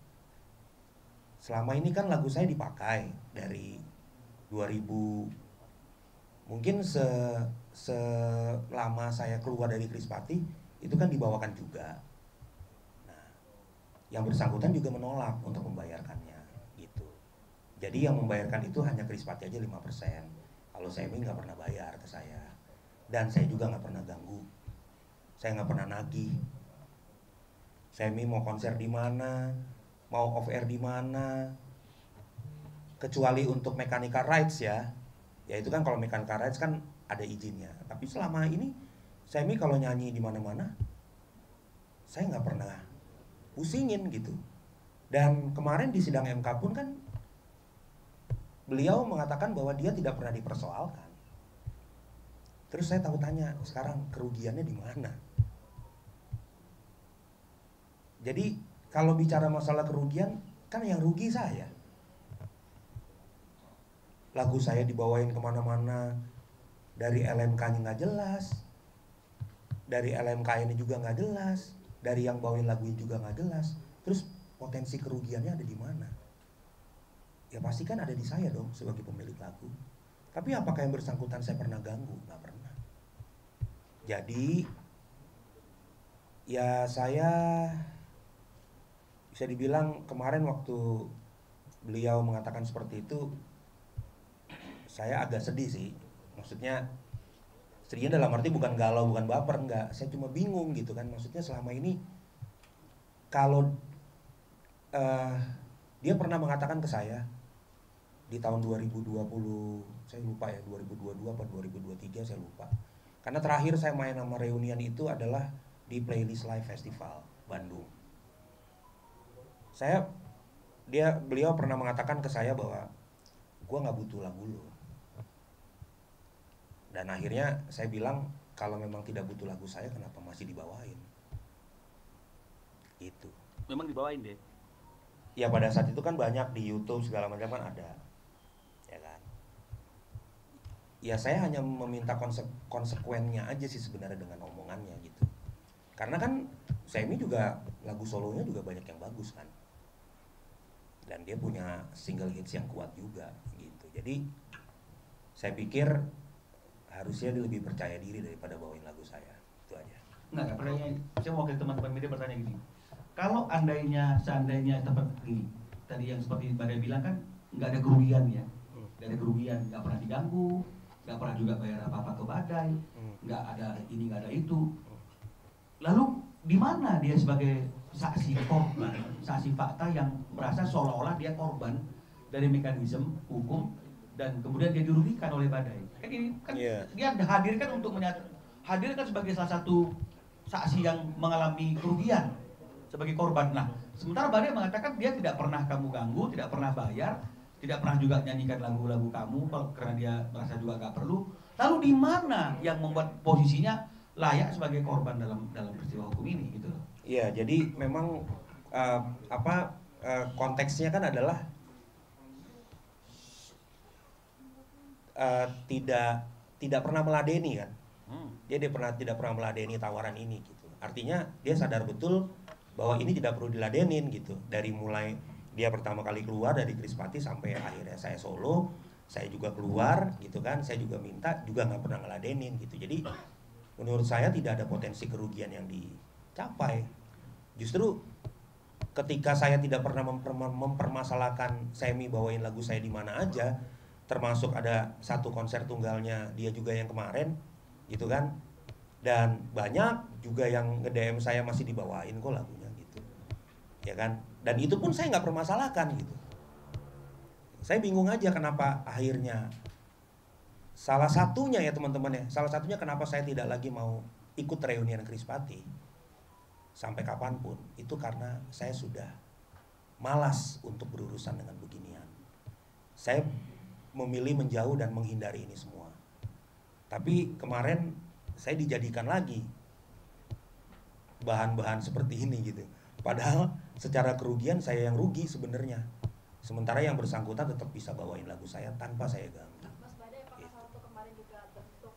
selama ini kan lagu saya dipakai dari 2000, mungkin selama saya keluar dari Krispati itu kan dibawakan juga. Nah, yang bersangkutan juga menolak untuk membayarkannya gitu. Jadi yang membayarkan itu hanya Krispati aja 5%. Kalau Semi nggak pernah bayar ke saya. Dan saya juga nggak pernah ganggu. Saya nggak pernah nagih. Semi mau konser di mana, mau off air di mana, kecuali untuk mechanical rights ya. Ya itu kan kalau mechanical rights kan ada izinnya. Tapi selama ini Semi kalau nyanyi di mana-mana, saya nggak pernah pusingin gitu. Dan kemarin di sidang MK pun kan beliau mengatakan bahwa dia tidak pernah dipersoalkan. Terus saya tanya, sekarang kerugiannya di mana? Jadi kalau bicara masalah kerugian, kan yang rugi saya. Lagu saya dibawain kemana-mana, dari LMK-nya nggak jelas, dari LMK ini juga nggak jelas, dari yang bawain lagunya juga nggak jelas. Terus potensi kerugiannya ada di mana? ya pasti kan ada di saya dong sebagai pemilik lagu. Tapi apakah yang bersangkutan saya pernah ganggu? Nggak pernah. Jadi ya saya bisa dibilang kemarin waktu beliau mengatakan seperti itu, saya agak sedih sih. Maksudnya sedihnya dalam arti bukan galau, bukan baper, enggak. Saya cuma bingung gitu kan. Maksudnya selama ini kalau dia pernah mengatakan ke saya di tahun 2020, saya lupa ya, 2022 atau 2023 saya lupa. Karena terakhir saya main sama Reunian itu adalah di Playlist Live Festival Bandung. Beliau pernah mengatakan ke saya bahwa gua nggak butuh lagu lo. Dan akhirnya saya bilang kalau memang tidak butuh lagu saya, kenapa masih dibawain? Itu. Memang dibawain deh. Ya pada saat itu kan banyak di YouTube segala macam kan ada, ya kan. Ya saya hanya meminta konsekuennya aja sih sebenarnya dengan omongannya gitu. Karena kan Semi juga lagu solonya juga banyak yang bagus kan. Dan dia punya single hits yang kuat juga gitu. Jadi saya pikir harusnya dia lebih percaya diri daripada bawain lagu saya. Itu aja. Enggak, pertanyaan saya mau ke teman-teman media bertanya gini. Kalau seandainya seperti tadi yang seperti Badai bilang kan nggak ada kerugian ya, nggak ada kerugian, nggak pernah diganggu, nggak pernah juga bayar apa-apa ke Badai, nggak ada ini nggak ada itu. Lalu di mana dia sebagai saksi korban, saksi fakta yang merasa seolah-olah dia korban dari mekanisme hukum dan kemudian dia dirugikan oleh Badai? Kan ini kan dia hadirkan untuk hadirkan sebagai salah satu saksi yang mengalami kerugian sebagai korban. Nah, sementara Badai mengatakan dia tidak pernah kamu ganggu, tidak pernah bayar, tidak pernah juga nyanyikan lagu-lagu kamu karena dia merasa juga gak perlu. Lalu di mana yang membuat posisinya layak sebagai korban dalam peristiwa hukum ini gitu loh? Iya, jadi memang konteksnya kan adalah tidak pernah meladeni kan. Dia tidak pernah meladeni tawaran ini gitu. Artinya dia sadar betul bahwa ini tidak perlu diladenin gitu. Dari mulai dia pertama kali keluar dari Krispati sampai akhirnya saya solo, saya juga keluar gitu kan, saya juga minta, juga nggak pernah ngeladenin gitu. Jadi menurut saya tidak ada potensi kerugian yang dicapai. Justru ketika saya tidak pernah mempermasalahkan Semi bawain lagu saya di mana aja, termasuk ada satu konser tunggalnya dia juga yang kemarin gitu kan, dan banyak juga yang nge-DM saya masih dibawain kok lagunya gitu, ya kan, dan itu pun saya nggak permasalahkan gitu. Saya bingung aja kenapa akhirnya salah satunya ya teman-teman ya, salah satunya kenapa saya tidak lagi mau ikut Reunian Krispati sampai kapanpun, itu karena saya sudah malas untuk berurusan dengan beginian. Saya memilih menjauh dan menghindari ini semua. Tapi kemarin saya dijadikan lagi bahan-bahan seperti ini gitu. Padahal secara kerugian saya yang rugi sebenarnya. Sementara yang bersangkutan tetap bisa bawain lagu saya tanpa saya ganggu. Mas Badai, apakah salah satu kemarin juga bentuk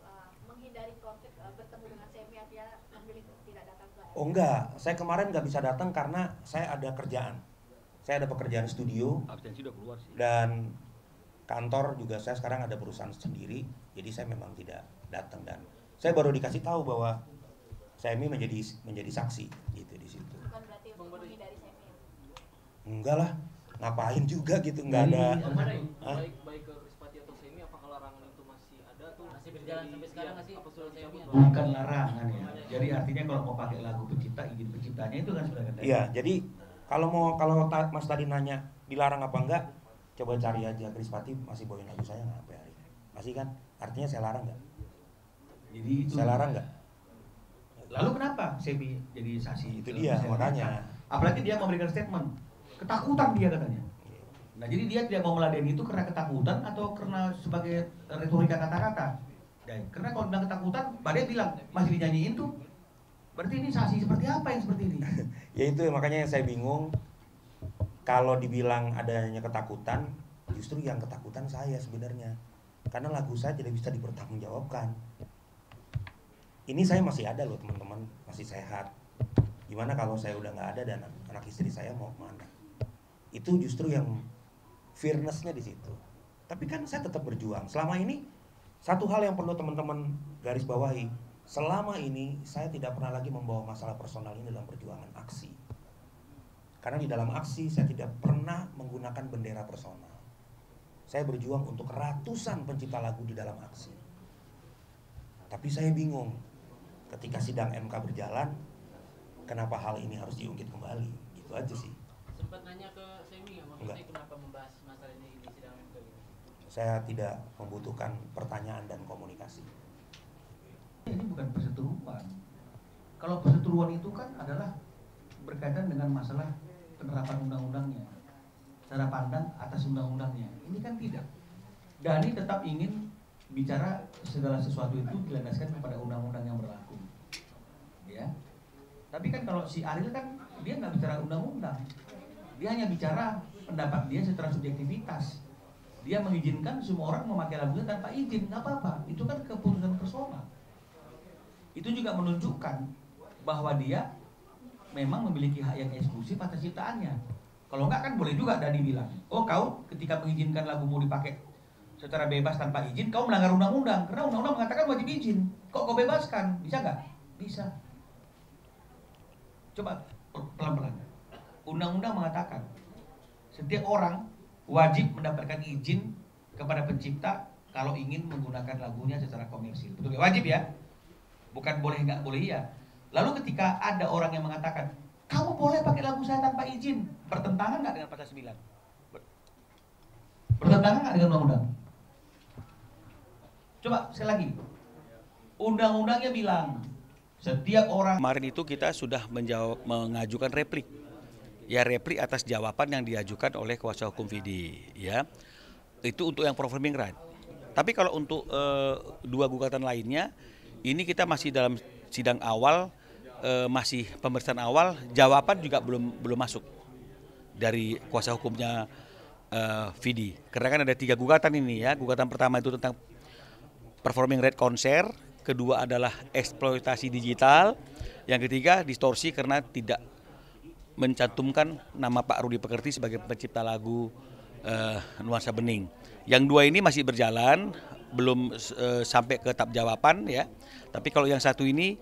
menghindari konflik bertemu dengan Semi, dia memilih tidak datang ke? Oh enggak, saya kemarin nggak bisa datang karena saya ada kerjaan. Saya ada pekerjaan studio. Absensi udah keluar sih. Dan kantor juga saya sekarang ada perusahaan sendiri, jadi saya memang tidak datang, dan saya baru dikasih tahu bahwa Semi menjadi saksi gitu di situ. Bukan berarti untuk menghindari Semi? Enggak lah, ngapain juga gitu, nggak ada. Baik ke Krispati atau Semi, apakah larangan itu masih ada tuh? Masih berjalan sampai sekarang nggak sih? Apa sudah Semi? Bukan larangan ya. Jadi artinya kalau mau pakai lagu pencipta, izin penciptanya itu kan sebenarnya. Iya, jadi kalau Mas tadi nanya dilarang apa enggak, coba cari aja Krispati masih bawain lagu saya nggak sampai hari ini. Masih kan? Artinya saya larang nggak? Jadi itu. Saya larang nggak? Lalu kenapa Semi jadi saksi? Itu dia makanya. Apalagi dia memberikan statement, ketakutan dia katanya. Nah jadi dia tidak mau meladeni itu karena ketakutan atau karena sebagai retorika kata-kata? Karena kalau bilang ketakutan, Badai bilang masih dinyanyiin tuh. Berarti ini saksi seperti apa yang seperti ini? Ya itu makanya yang saya bingung. Kalau dibilang adanya ketakutan, justru yang ketakutan saya sebenarnya. Karena lagu saya tidak bisa dipertanggungjawabkan. Ini saya masih ada loh teman-teman, masih sehat. Gimana kalau saya udah nggak ada dan anak istri saya mau kemana? Itu justru yang fairness-nya di situ. Tapi kan saya tetap berjuang. Selama ini satu hal yang perlu teman-teman garis bawahi, selama ini saya tidak pernah lagi membawa masalah personal ini dalam perjuangan aksi. Karena di dalam aksi saya tidak pernah menggunakan bendera personal. Saya berjuang untuk ratusan pencipta lagu di dalam aksi. Tapi saya bingung ketika sidang MK berjalan, kenapa hal ini harus diungkit kembali? Gitu aja sih. Sempat nanya ke Semi nggak, maksudnya Enggak. kenapa membahas masalah ini di sidang MK gitu? Saya tidak membutuhkan pertanyaan dan komunikasi. Ini bukan perseteruan. Kalau perseteruan itu kan adalah berkaitan dengan masalah penerapan undang-undangnya, cara pandang atas undang-undangnya. Ini kan tidak. Dhani tetap ingin bicara segala sesuatu itu dilandaskan kepada undang-undang yang berlaku, ya. Tapi kan kalau si Ariel kan dia nggak bicara undang-undang, dia hanya bicara pendapat dia secara subjektivitas. Dia mengizinkan semua orang memakai lagunya tanpa izin, nggak apa-apa. Itu kan keputusan personal. Itu juga menunjukkan bahwa dia memang memiliki hak yang eksklusif atas ciptaannya. Kalau nggak kan boleh juga Dhani bilang, oh kau ketika mengizinkan lagumu dipakai secara bebas tanpa izin, kau melanggar undang-undang. Karena undang-undang mengatakan wajib izin. Kok kau bebaskan? Bisa nggak? Bisa. Coba pelan-pelan. Undang-undang mengatakan setiap orang wajib mendapatkan izin kepada pencipta kalau ingin menggunakan lagunya secara komersil. Betul ya? Wajib ya? Bukan boleh nggak boleh ya. Lalu ketika ada orang yang mengatakan, kamu boleh pakai lagu saya tanpa izin, bertentangan nggak dengan pasal 9? Bertentangan nggak dengan undang-undang? Coba sekali lagi, undang-undangnya bilang setiap orang. Kemarin itu kita sudah mengajukan replik. Ya, replik atas jawaban yang diajukan oleh kuasa hukum Vidi, ya. Itu untuk yang performing right. Tapi kalau untuk dua gugatan lainnya, ini kita masih dalam sidang awal, masih pemeriksaan awal, jawaban juga belum masuk dari kuasa hukumnya Vidi. Karena kan ada 3 gugatan ini ya. Gugatan pertama itu tentang performing right konser, kedua adalah eksploitasi digital, yang ketiga distorsi karena tidak mencantumkan nama Pak Rudi Pekerti sebagai pencipta lagu Nuansa Bening. Yang 2 ini masih berjalan, belum sampai ke tahap jawaban ya. Tapi kalau yang 1 ini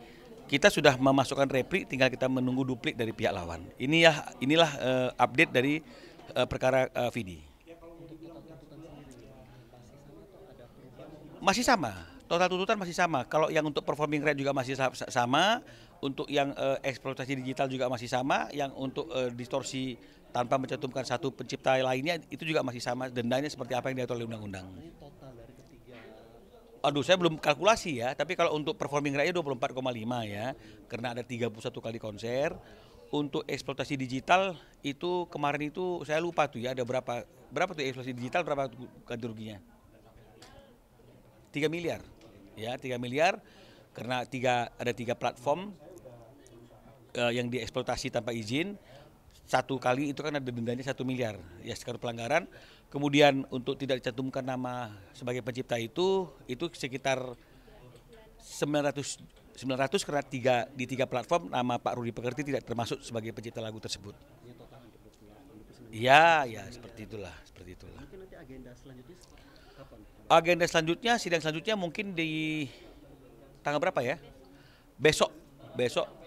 kita sudah memasukkan replik, tinggal kita menunggu duplik dari pihak lawan. Inilah update dari perkara Vidi. Masih sama, total tuntutan masih sama. Kalau yang untuk performing right juga masih sama, untuk yang eksploitasi digital juga masih sama, yang untuk distorsi tanpa mencantumkan satu pencipta lainnya itu juga masih sama, dendanya seperti apa yang diatur oleh undang-undang. Aduh, saya belum kalkulasi ya, tapi kalau untuk performing right 24,5 ya, karena ada 31 kali konser. Untuk eksploitasi digital itu kemarin itu saya lupa tuh ya, ada berapa tuh eksploitasi digital, berapa ganti ruginya? 3 miliar, ya 3 miliar karena ada 3 platform yang dieksploitasi tanpa izin. 1 kali itu kan ada dendanya 1 miliar, ya sekali pelanggaran. Kemudian untuk tidak dicantumkan nama sebagai pencipta itu sekitar 900 karena di 3 platform nama Pak Rudi Pekerti tidak termasuk sebagai pencipta lagu tersebut. Ya seperti itulah. Mungkin nanti agenda selanjutnya kapan? Agenda selanjutnya, sidang selanjutnya mungkin di tanggal berapa ya? Besok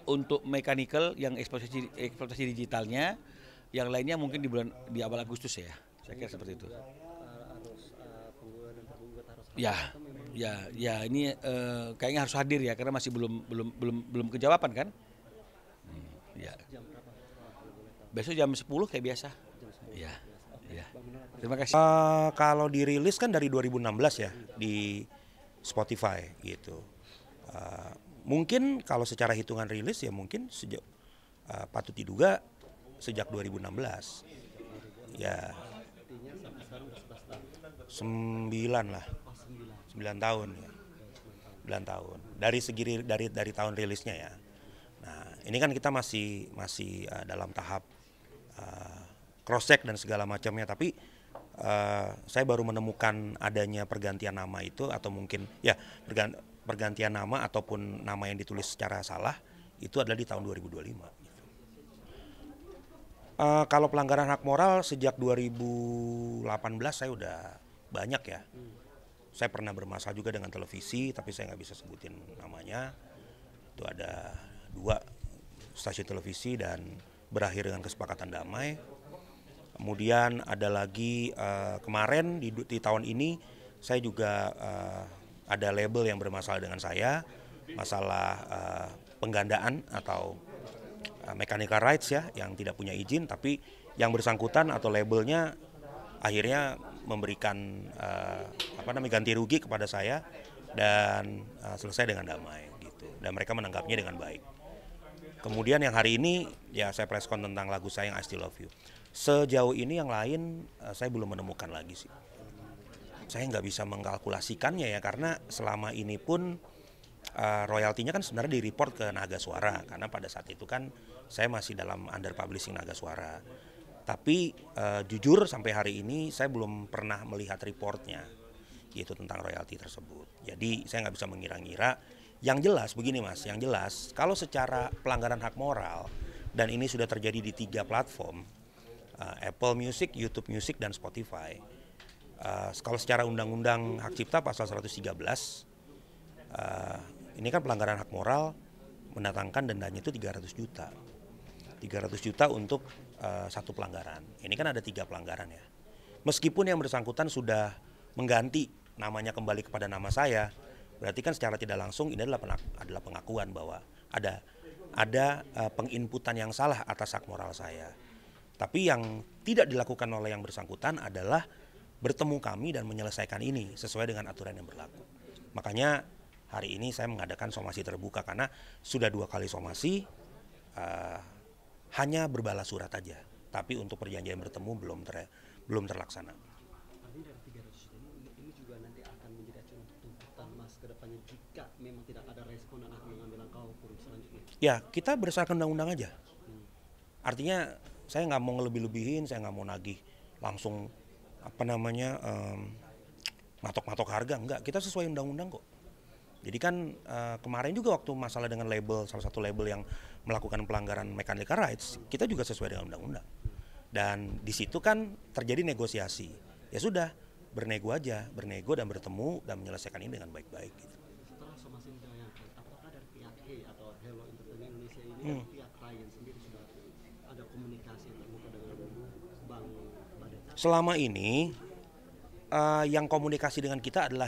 untuk mechanical yang eksploitasi digitalnya, yang lainnya mungkin di awal Agustus ya. Saya kira seperti itu. Ya ini kayaknya harus hadir ya, karena masih belum kejawaban kan? Ya. Besok jam 10 kayak biasa. Ya. Terima kasih. Kalau dirilis kan dari 2016 ya di Spotify gitu. Mungkin kalau secara hitungan rilis ya mungkin sejak patut diduga sejak 2016. Ya. 9 lah. 9 tahun ya. 9 tahun. Dari tahun rilisnya ya. Nah, ini kan kita masih dalam tahap cross check dan segala macamnya, tapi saya baru menemukan adanya pergantian nama itu, atau mungkin ya pergantian nama ataupun nama yang ditulis secara salah itu adalah di tahun 2025. Kalau pelanggaran hak moral sejak 2018 saya udah banyak ya. Saya pernah bermasalah juga dengan televisi, tapi saya nggak bisa sebutin namanya. Itu ada 2 stasiun televisi dan berakhir dengan kesepakatan damai. Kemudian ada lagi kemarin di tahun ini saya juga ada label yang bermasalah dengan saya, masalah penggandaan atau mechanical rights ya, yang tidak punya izin, tapi yang bersangkutan atau labelnya akhirnya memberikan ganti rugi kepada saya dan selesai dengan damai gitu, dan mereka menanggapnya dengan baik. Kemudian yang hari ini ya saya preskon tentang lagu saya yang I Still Love You. Sejauh ini yang lain saya belum menemukan lagi sih. Saya nggak bisa mengkalkulasikannya ya, karena selama ini pun royaltinya kan sebenarnya di-report ke Naga Suara, karena pada saat itu kan saya masih dalam under publishing Naga Suara. Tapi jujur sampai hari ini saya belum pernah melihat reportnya gitu tentang royalti tersebut. Jadi saya nggak bisa mengira-ngira. Yang jelas begini Mas, yang jelas kalau secara pelanggaran hak moral dan ini sudah terjadi di 3 platform, Apple Music, YouTube Music, dan Spotify. Kalau secara undang-undang hak cipta pasal 113, ini kan pelanggaran hak moral mendatangkan dendanya itu 300 juta. 300 juta untuk satu pelanggaran. Ini kan ada 3 pelanggaran ya. Meskipun yang bersangkutan sudah mengganti namanya kembali kepada nama saya, berarti kan secara tidak langsung ini adalah pengakuan bahwa ada penginputan yang salah atas hak moral saya. Tapi yang tidak dilakukan oleh yang bersangkutan adalah bertemu kami dan menyelesaikan ini sesuai dengan aturan yang berlaku. Makanya hari ini saya mengadakan somasi terbuka karena sudah 2 kali somasi, hanya berbalas surat aja. Tapi untuk perjanjian bertemu belum terlaksana. Artinya dari 300 ini juga nanti akan menjadi acuan untuk tuntutan Mas ke depannya jika memang tidak ada respon dan akan mengambil langkah hukum selanjutnya. Ya, kita berdasarkan undang-undang aja. Artinya saya nggak mau ngelebih-lebihin, saya nggak mau nagih langsung matok-matok harga, enggak. Kita sesuai undang-undang kok. Jadi kan kemarin juga waktu masalah dengan label, salah satu label yang melakukan pelanggaran mechanical rights, kita juga sesuai dengan undang-undang. Dan di situ kan terjadi negosiasi. Ya sudah, bernego dan bertemu dan menyelesaikan ini dengan baik-baik. Gitu. Setelah somasi dilayangkan, apakah dari pihak atau Hello Entertainment Indonesia ini pihak Ryan sendiri sudah ada komunikasi yang terbuka dengan Bang Badeta? Selama ini yang komunikasi dengan kita adalah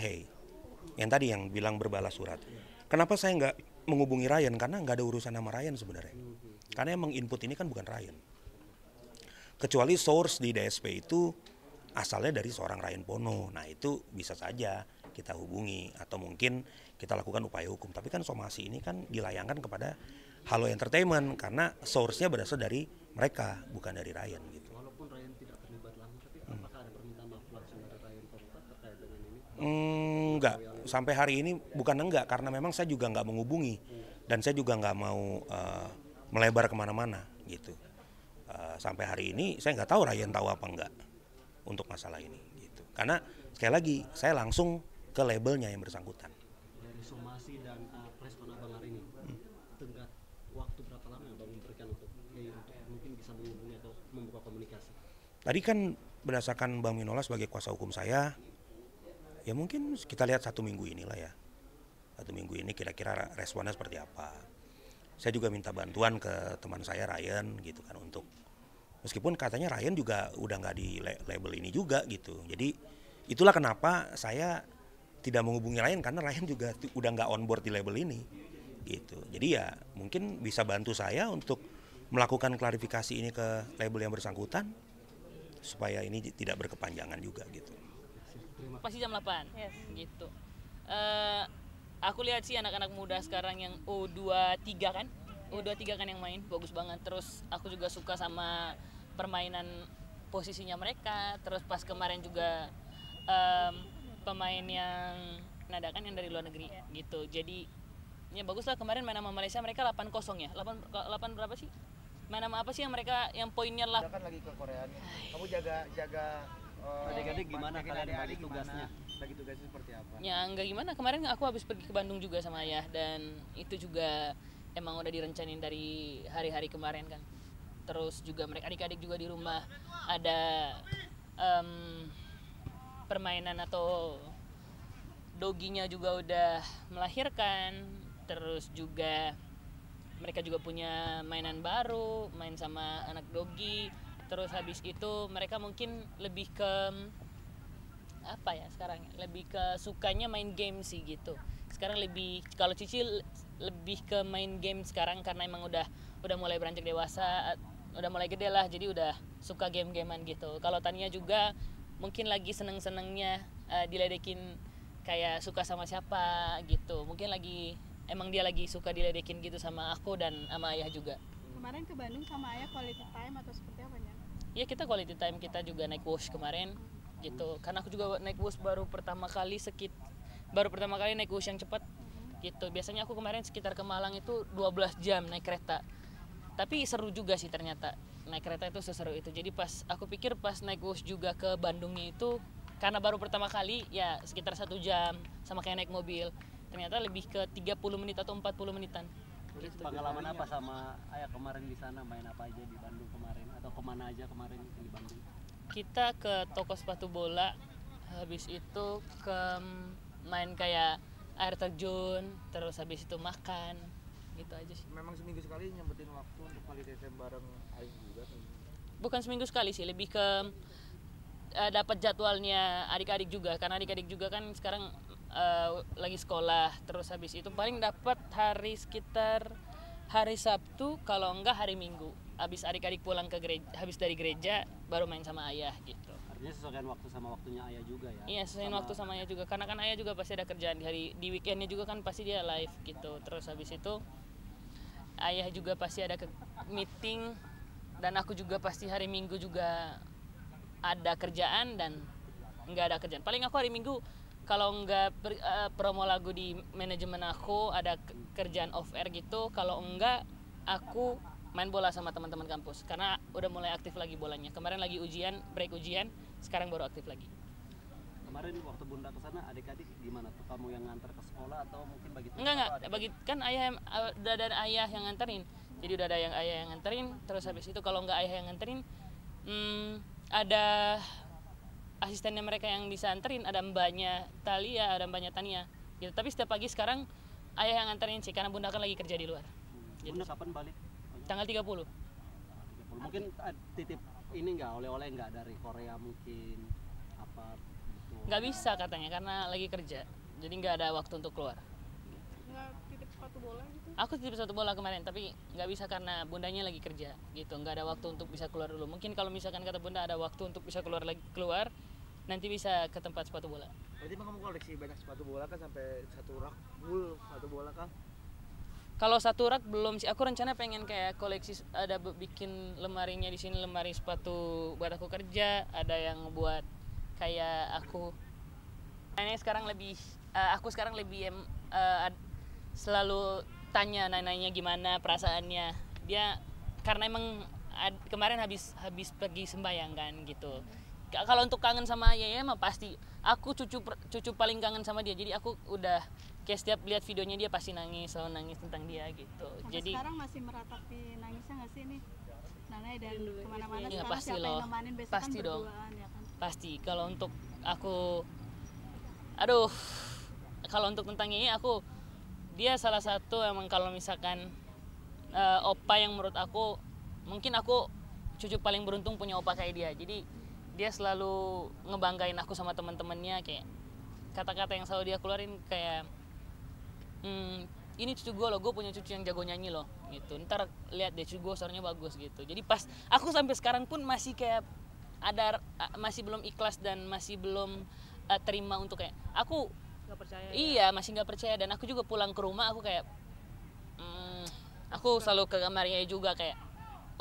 yang tadi yang bilang berbalas surat. Kenapa saya nggak menghubungi Ryan? Karena nggak ada urusan sama Ryan sebenarnya. Karena yang menginput ini kan bukan Ryan. Kecuali source di DSP itu asalnya dari seorang Ryan Pono. Nah itu bisa saja kita hubungi atau mungkin kita lakukan upaya hukum. Tapi kan somasi ini kan dilayangkan kepada Halo Entertainment karena source-nya berasal dari mereka, bukan dari Ryan gitu. Walaupun Ryan tidak terlibat langsung, tapi apakah ada permintaan maaf langsung dari Ryan Pono terkait dengan ini? Enggak, sampai hari ini bukan enggak, karena memang saya juga nggak menghubungi dan saya juga nggak mau melebar kemana-mana gitu. Sampai hari ini saya nggak tahu Ryan tahu apa enggak untuk masalah ini gitu. Karena sekali lagi saya langsung ke labelnya yang bersangkutan. Dari somasi dan preskon Abang hari ini, tenggat waktu berapa lama yang Abang memberikan untuk mungkin bisa menghubungi atau membuka komunikasi? Tadi kan berdasarkan Bang Minola sebagai kuasa hukum saya, ya mungkin kita lihat 1 minggu inilah ya. 1 minggu ini kira-kira responnya seperti apa. Saya juga minta bantuan ke teman saya Ryan gitu kan untuk meskipun katanya Ryan juga udah nggak di label ini juga gitu. Jadi itulah kenapa saya tidak menghubungi Ryan karena Ryan juga udah nggak on board di label ini gitu. Jadi ya mungkin bisa bantu saya untuk melakukan klarifikasi ini ke label yang bersangkutan supaya ini tidak berkepanjangan juga gitu. Pasti jam 8 gitu. Aku lihat sih anak-anak muda sekarang yang U23 kan yang main bagus banget. Terus aku juga suka sama permainan posisinya mereka. Terus pas kemarin juga pemain yang nada kan yang dari luar negeri gitu. Jadi ya bagus lah kemarin main sama Malaysia mereka 8-0 ya. 8 berapa sih? Main sama apa sih yang mereka yang poinnya lah. Kan lagi ke Korea nih. Kamu jaga adik-adik gimana kalian bagi tugasnya? Bagi tugasnya seperti apa? Ya enggak gimana, kemarin aku habis pergi ke Bandung juga sama ayah dan itu juga emang udah direncanain dari hari-hari kemarin kan. terus juga mereka adik-adik juga di rumah ada permainan atau doginya juga udah melahirkan, terus juga mereka juga punya mainan baru, main sama anak dogi. Terus habis itu mereka mungkin lebih ke apa ya sekarang, lebih ke sukanya main game sih gitu. Sekarang lebih, kalau Cici lebih ke main game sekarang karena emang udah mulai beranjak dewasa, udah mulai gede lah, jadi udah suka game-gamean gitu. Kalau Tania juga mungkin lagi seneng-senengnya diledekin kayak suka sama siapa gitu. Mungkin emang dia lagi suka diledekin gitu sama aku dan sama ayah juga. Kemarin ke Bandung sama ayah quality time atau seperti apa ya? Iya, kita quality time, kita juga naik Wush kemarin gitu. Karena aku juga naik Wush baru pertama kali naik Wush yang cepat gitu. Biasanya aku kemarin sekitar ke Malang itu 12 jam naik kereta. Tapi seru juga sih ternyata. Naik kereta itu seseru itu. Jadi aku pikir pas naik Wush juga ke Bandungnya itu karena baru pertama kali ya sekitar 1 jam sama kayak naik mobil. Ternyata lebih ke 30 menit atau 40 menitan. Gitu. Pengalaman apa sama ayah kemarin di sana, main apa aja di Bandung kemarin atau kemana aja kemarin di Bandung? Kita ke toko sepatu bola, habis itu ke main kayak air terjun, terus habis itu makan, gitu aja sih. Memang seminggu sekali nyempetin waktu untuk quality time bareng ayah juga kan? Bukan seminggu sekali sih, lebih ke dapat jadwalnya adik-adik juga, karena adik-adik juga kan sekarang lagi sekolah. Terus habis itu paling dapat sekitar hari Sabtu, kalau enggak hari Minggu. Habis adik-adik pulang ke gereja, habis dari gereja baru main sama ayah gitu. Artinya sesuaikan waktu sama waktunya ayah juga ya? Iya, sesuaikan waktu sama ayah juga, karena kan ayah juga pasti ada kerjaan di weekendnya juga kan pasti dia live gitu. Terus habis itu ayah juga pasti ada meeting, dan aku juga pasti hari Minggu juga ada kerjaan dan nggak ada kerjaan. Paling aku hari Minggu kalau nggak promo lagu di manajemen aku ada kerjaan off air gitu. Kalau enggak aku main bola sama teman-teman kampus karena udah mulai aktif lagi bolanya. Kemarin lagi ujian, break ujian, sekarang baru aktif lagi. Kemarin waktu Bunda ke sana adik-adik gimana tuh, kamu yang nganter ke sekolah atau mungkin bagi Enggak, bagi kan ayah udah ada ayah yang nganterin. Jadi udah ada ayah yang nganterin, terus habis itu kalau nggak ayah yang nganterin ada asistennya mereka yang bisa anterin, ada mbaknya Talia, ada mbaknya Tania gitu. Tapi setiap pagi sekarang ayah yang nganterin sih karena Bunda kan lagi kerja di luar. Bunda kapan balik? Tanggal 30. Mungkin titip ini enggak, oleh-oleh enggak dari Korea mungkin apa gitu. Nggak bisa katanya karena lagi kerja. Jadi nggak ada waktu untuk keluar. Nggak titip sepatu bola gitu? Aku titip sepatu bola kemarin, tapi nggak bisa karena bundanya lagi kerja gitu. Nggak ada waktu untuk bisa keluar dulu. Mungkin kalau misalkan kata Bunda ada waktu untuk bisa keluar, nanti bisa ke tempat sepatu bola. Berarti kamu koleksi banyak sepatu bola kan, sampai satu rak full sepatu bola kan? Kalau satu rak belum sih. Aku rencana pengen kayak koleksi, ada bikin lemarinya di sini, lemari sepatu buat aku kerja, ada yang buat kayak aku. Ini sekarang lebih aku sekarang lebih selalu tanya nanya gimana perasaannya dia, karena emang kemarin habis pergi sembahyang kan gitu. Kalau untuk kangen sama ayah mah pasti. Aku cucu paling kangen sama dia. Jadi aku udah kayak setiap lihat videonya dia pasti selalu nangis tentang dia gitu. Sampai jadi sekarang masih meratapi nangisnya nggak sih nih Nanai, dan kemana-mana ya, sekarang pasti siapa loh. yang nemanin, besok Pasti kan dong. berduaan ya kan? Pasti. Kalau untuk aku, kalau untuk tentang ini dia salah satu emang kalau misalkan opa yang menurut aku, mungkin aku cucu paling beruntung punya opa kayak dia. Jadi dia selalu ngebanggain aku sama teman-temannya, kayak kata-kata yang selalu dia keluarin kayak ini cucu gue loh, gue punya cucu yang jago nyanyi loh gitu, ntar lihat deh cucu gue suaranya bagus gitu. Jadi pas aku sampai sekarang pun masih kayak masih belum ikhlas dan masih belum terima untuk kayak aku Nggak percaya. iya ya? Masih nggak percaya. Dan aku juga pulang ke rumah aku kayak aku selalu ke kamarnya juga kayak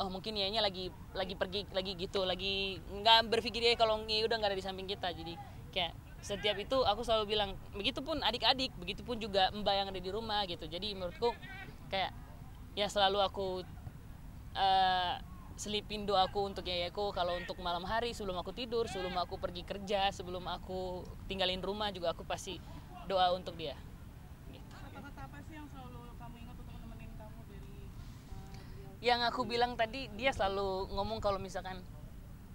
oh mungkin ianya lagi pergi lagi gitu, lagi nggak berpikir dia kalau udah nggak ada di samping kita. Jadi kayak setiap itu aku selalu bilang, begitupun adik-adik, begitupun juga mbak yang ada di rumah gitu. Jadi menurutku kayak ya selalu aku selipin doaku untuk yayaku. Kalau untuk malam hari sebelum aku tidur, sebelum aku pergi kerja, sebelum aku tinggalin rumah juga aku pasti doa untuk dia. Kata-kata apa sih yang selalu kamu ingat untuk nemenin kamu dari yang aku bilang tadi, dia selalu ngomong kalau misalkan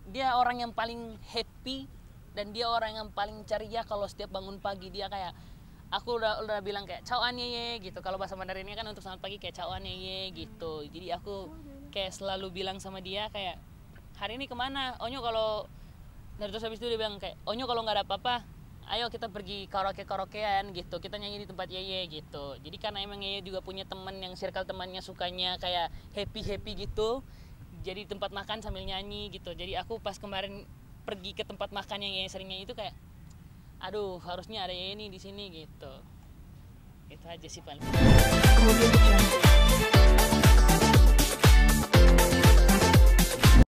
dia orang yang paling happy dan dia orang yang paling ceria kalau setiap bangun pagi. Dia kayak, aku udah bilang kayak cawan ye gitu. Kalau bahasa Mandarinnya kan untuk selamat pagi kayak cawan ye gitu. Jadi aku kayak selalu bilang sama dia kayak, hari ini kemana? Onyo kalau, dari terus habis itu dia bilang kayak, Onyo kalau nggak ada apa-apa, ayo kita pergi karaokean gitu, kita nyanyi di tempat Yeye gitu. Jadi karena emang Yeye juga punya teman yang circle temannya sukanya kayak happy gitu, jadi tempat makan sambil nyanyi gitu. Jadi aku pas kemarin pergi ke tempat makan yang Yeye seringnya itu kayak, aduh harusnya ada Yeye nih di sini gitu. Itu aja sih paling.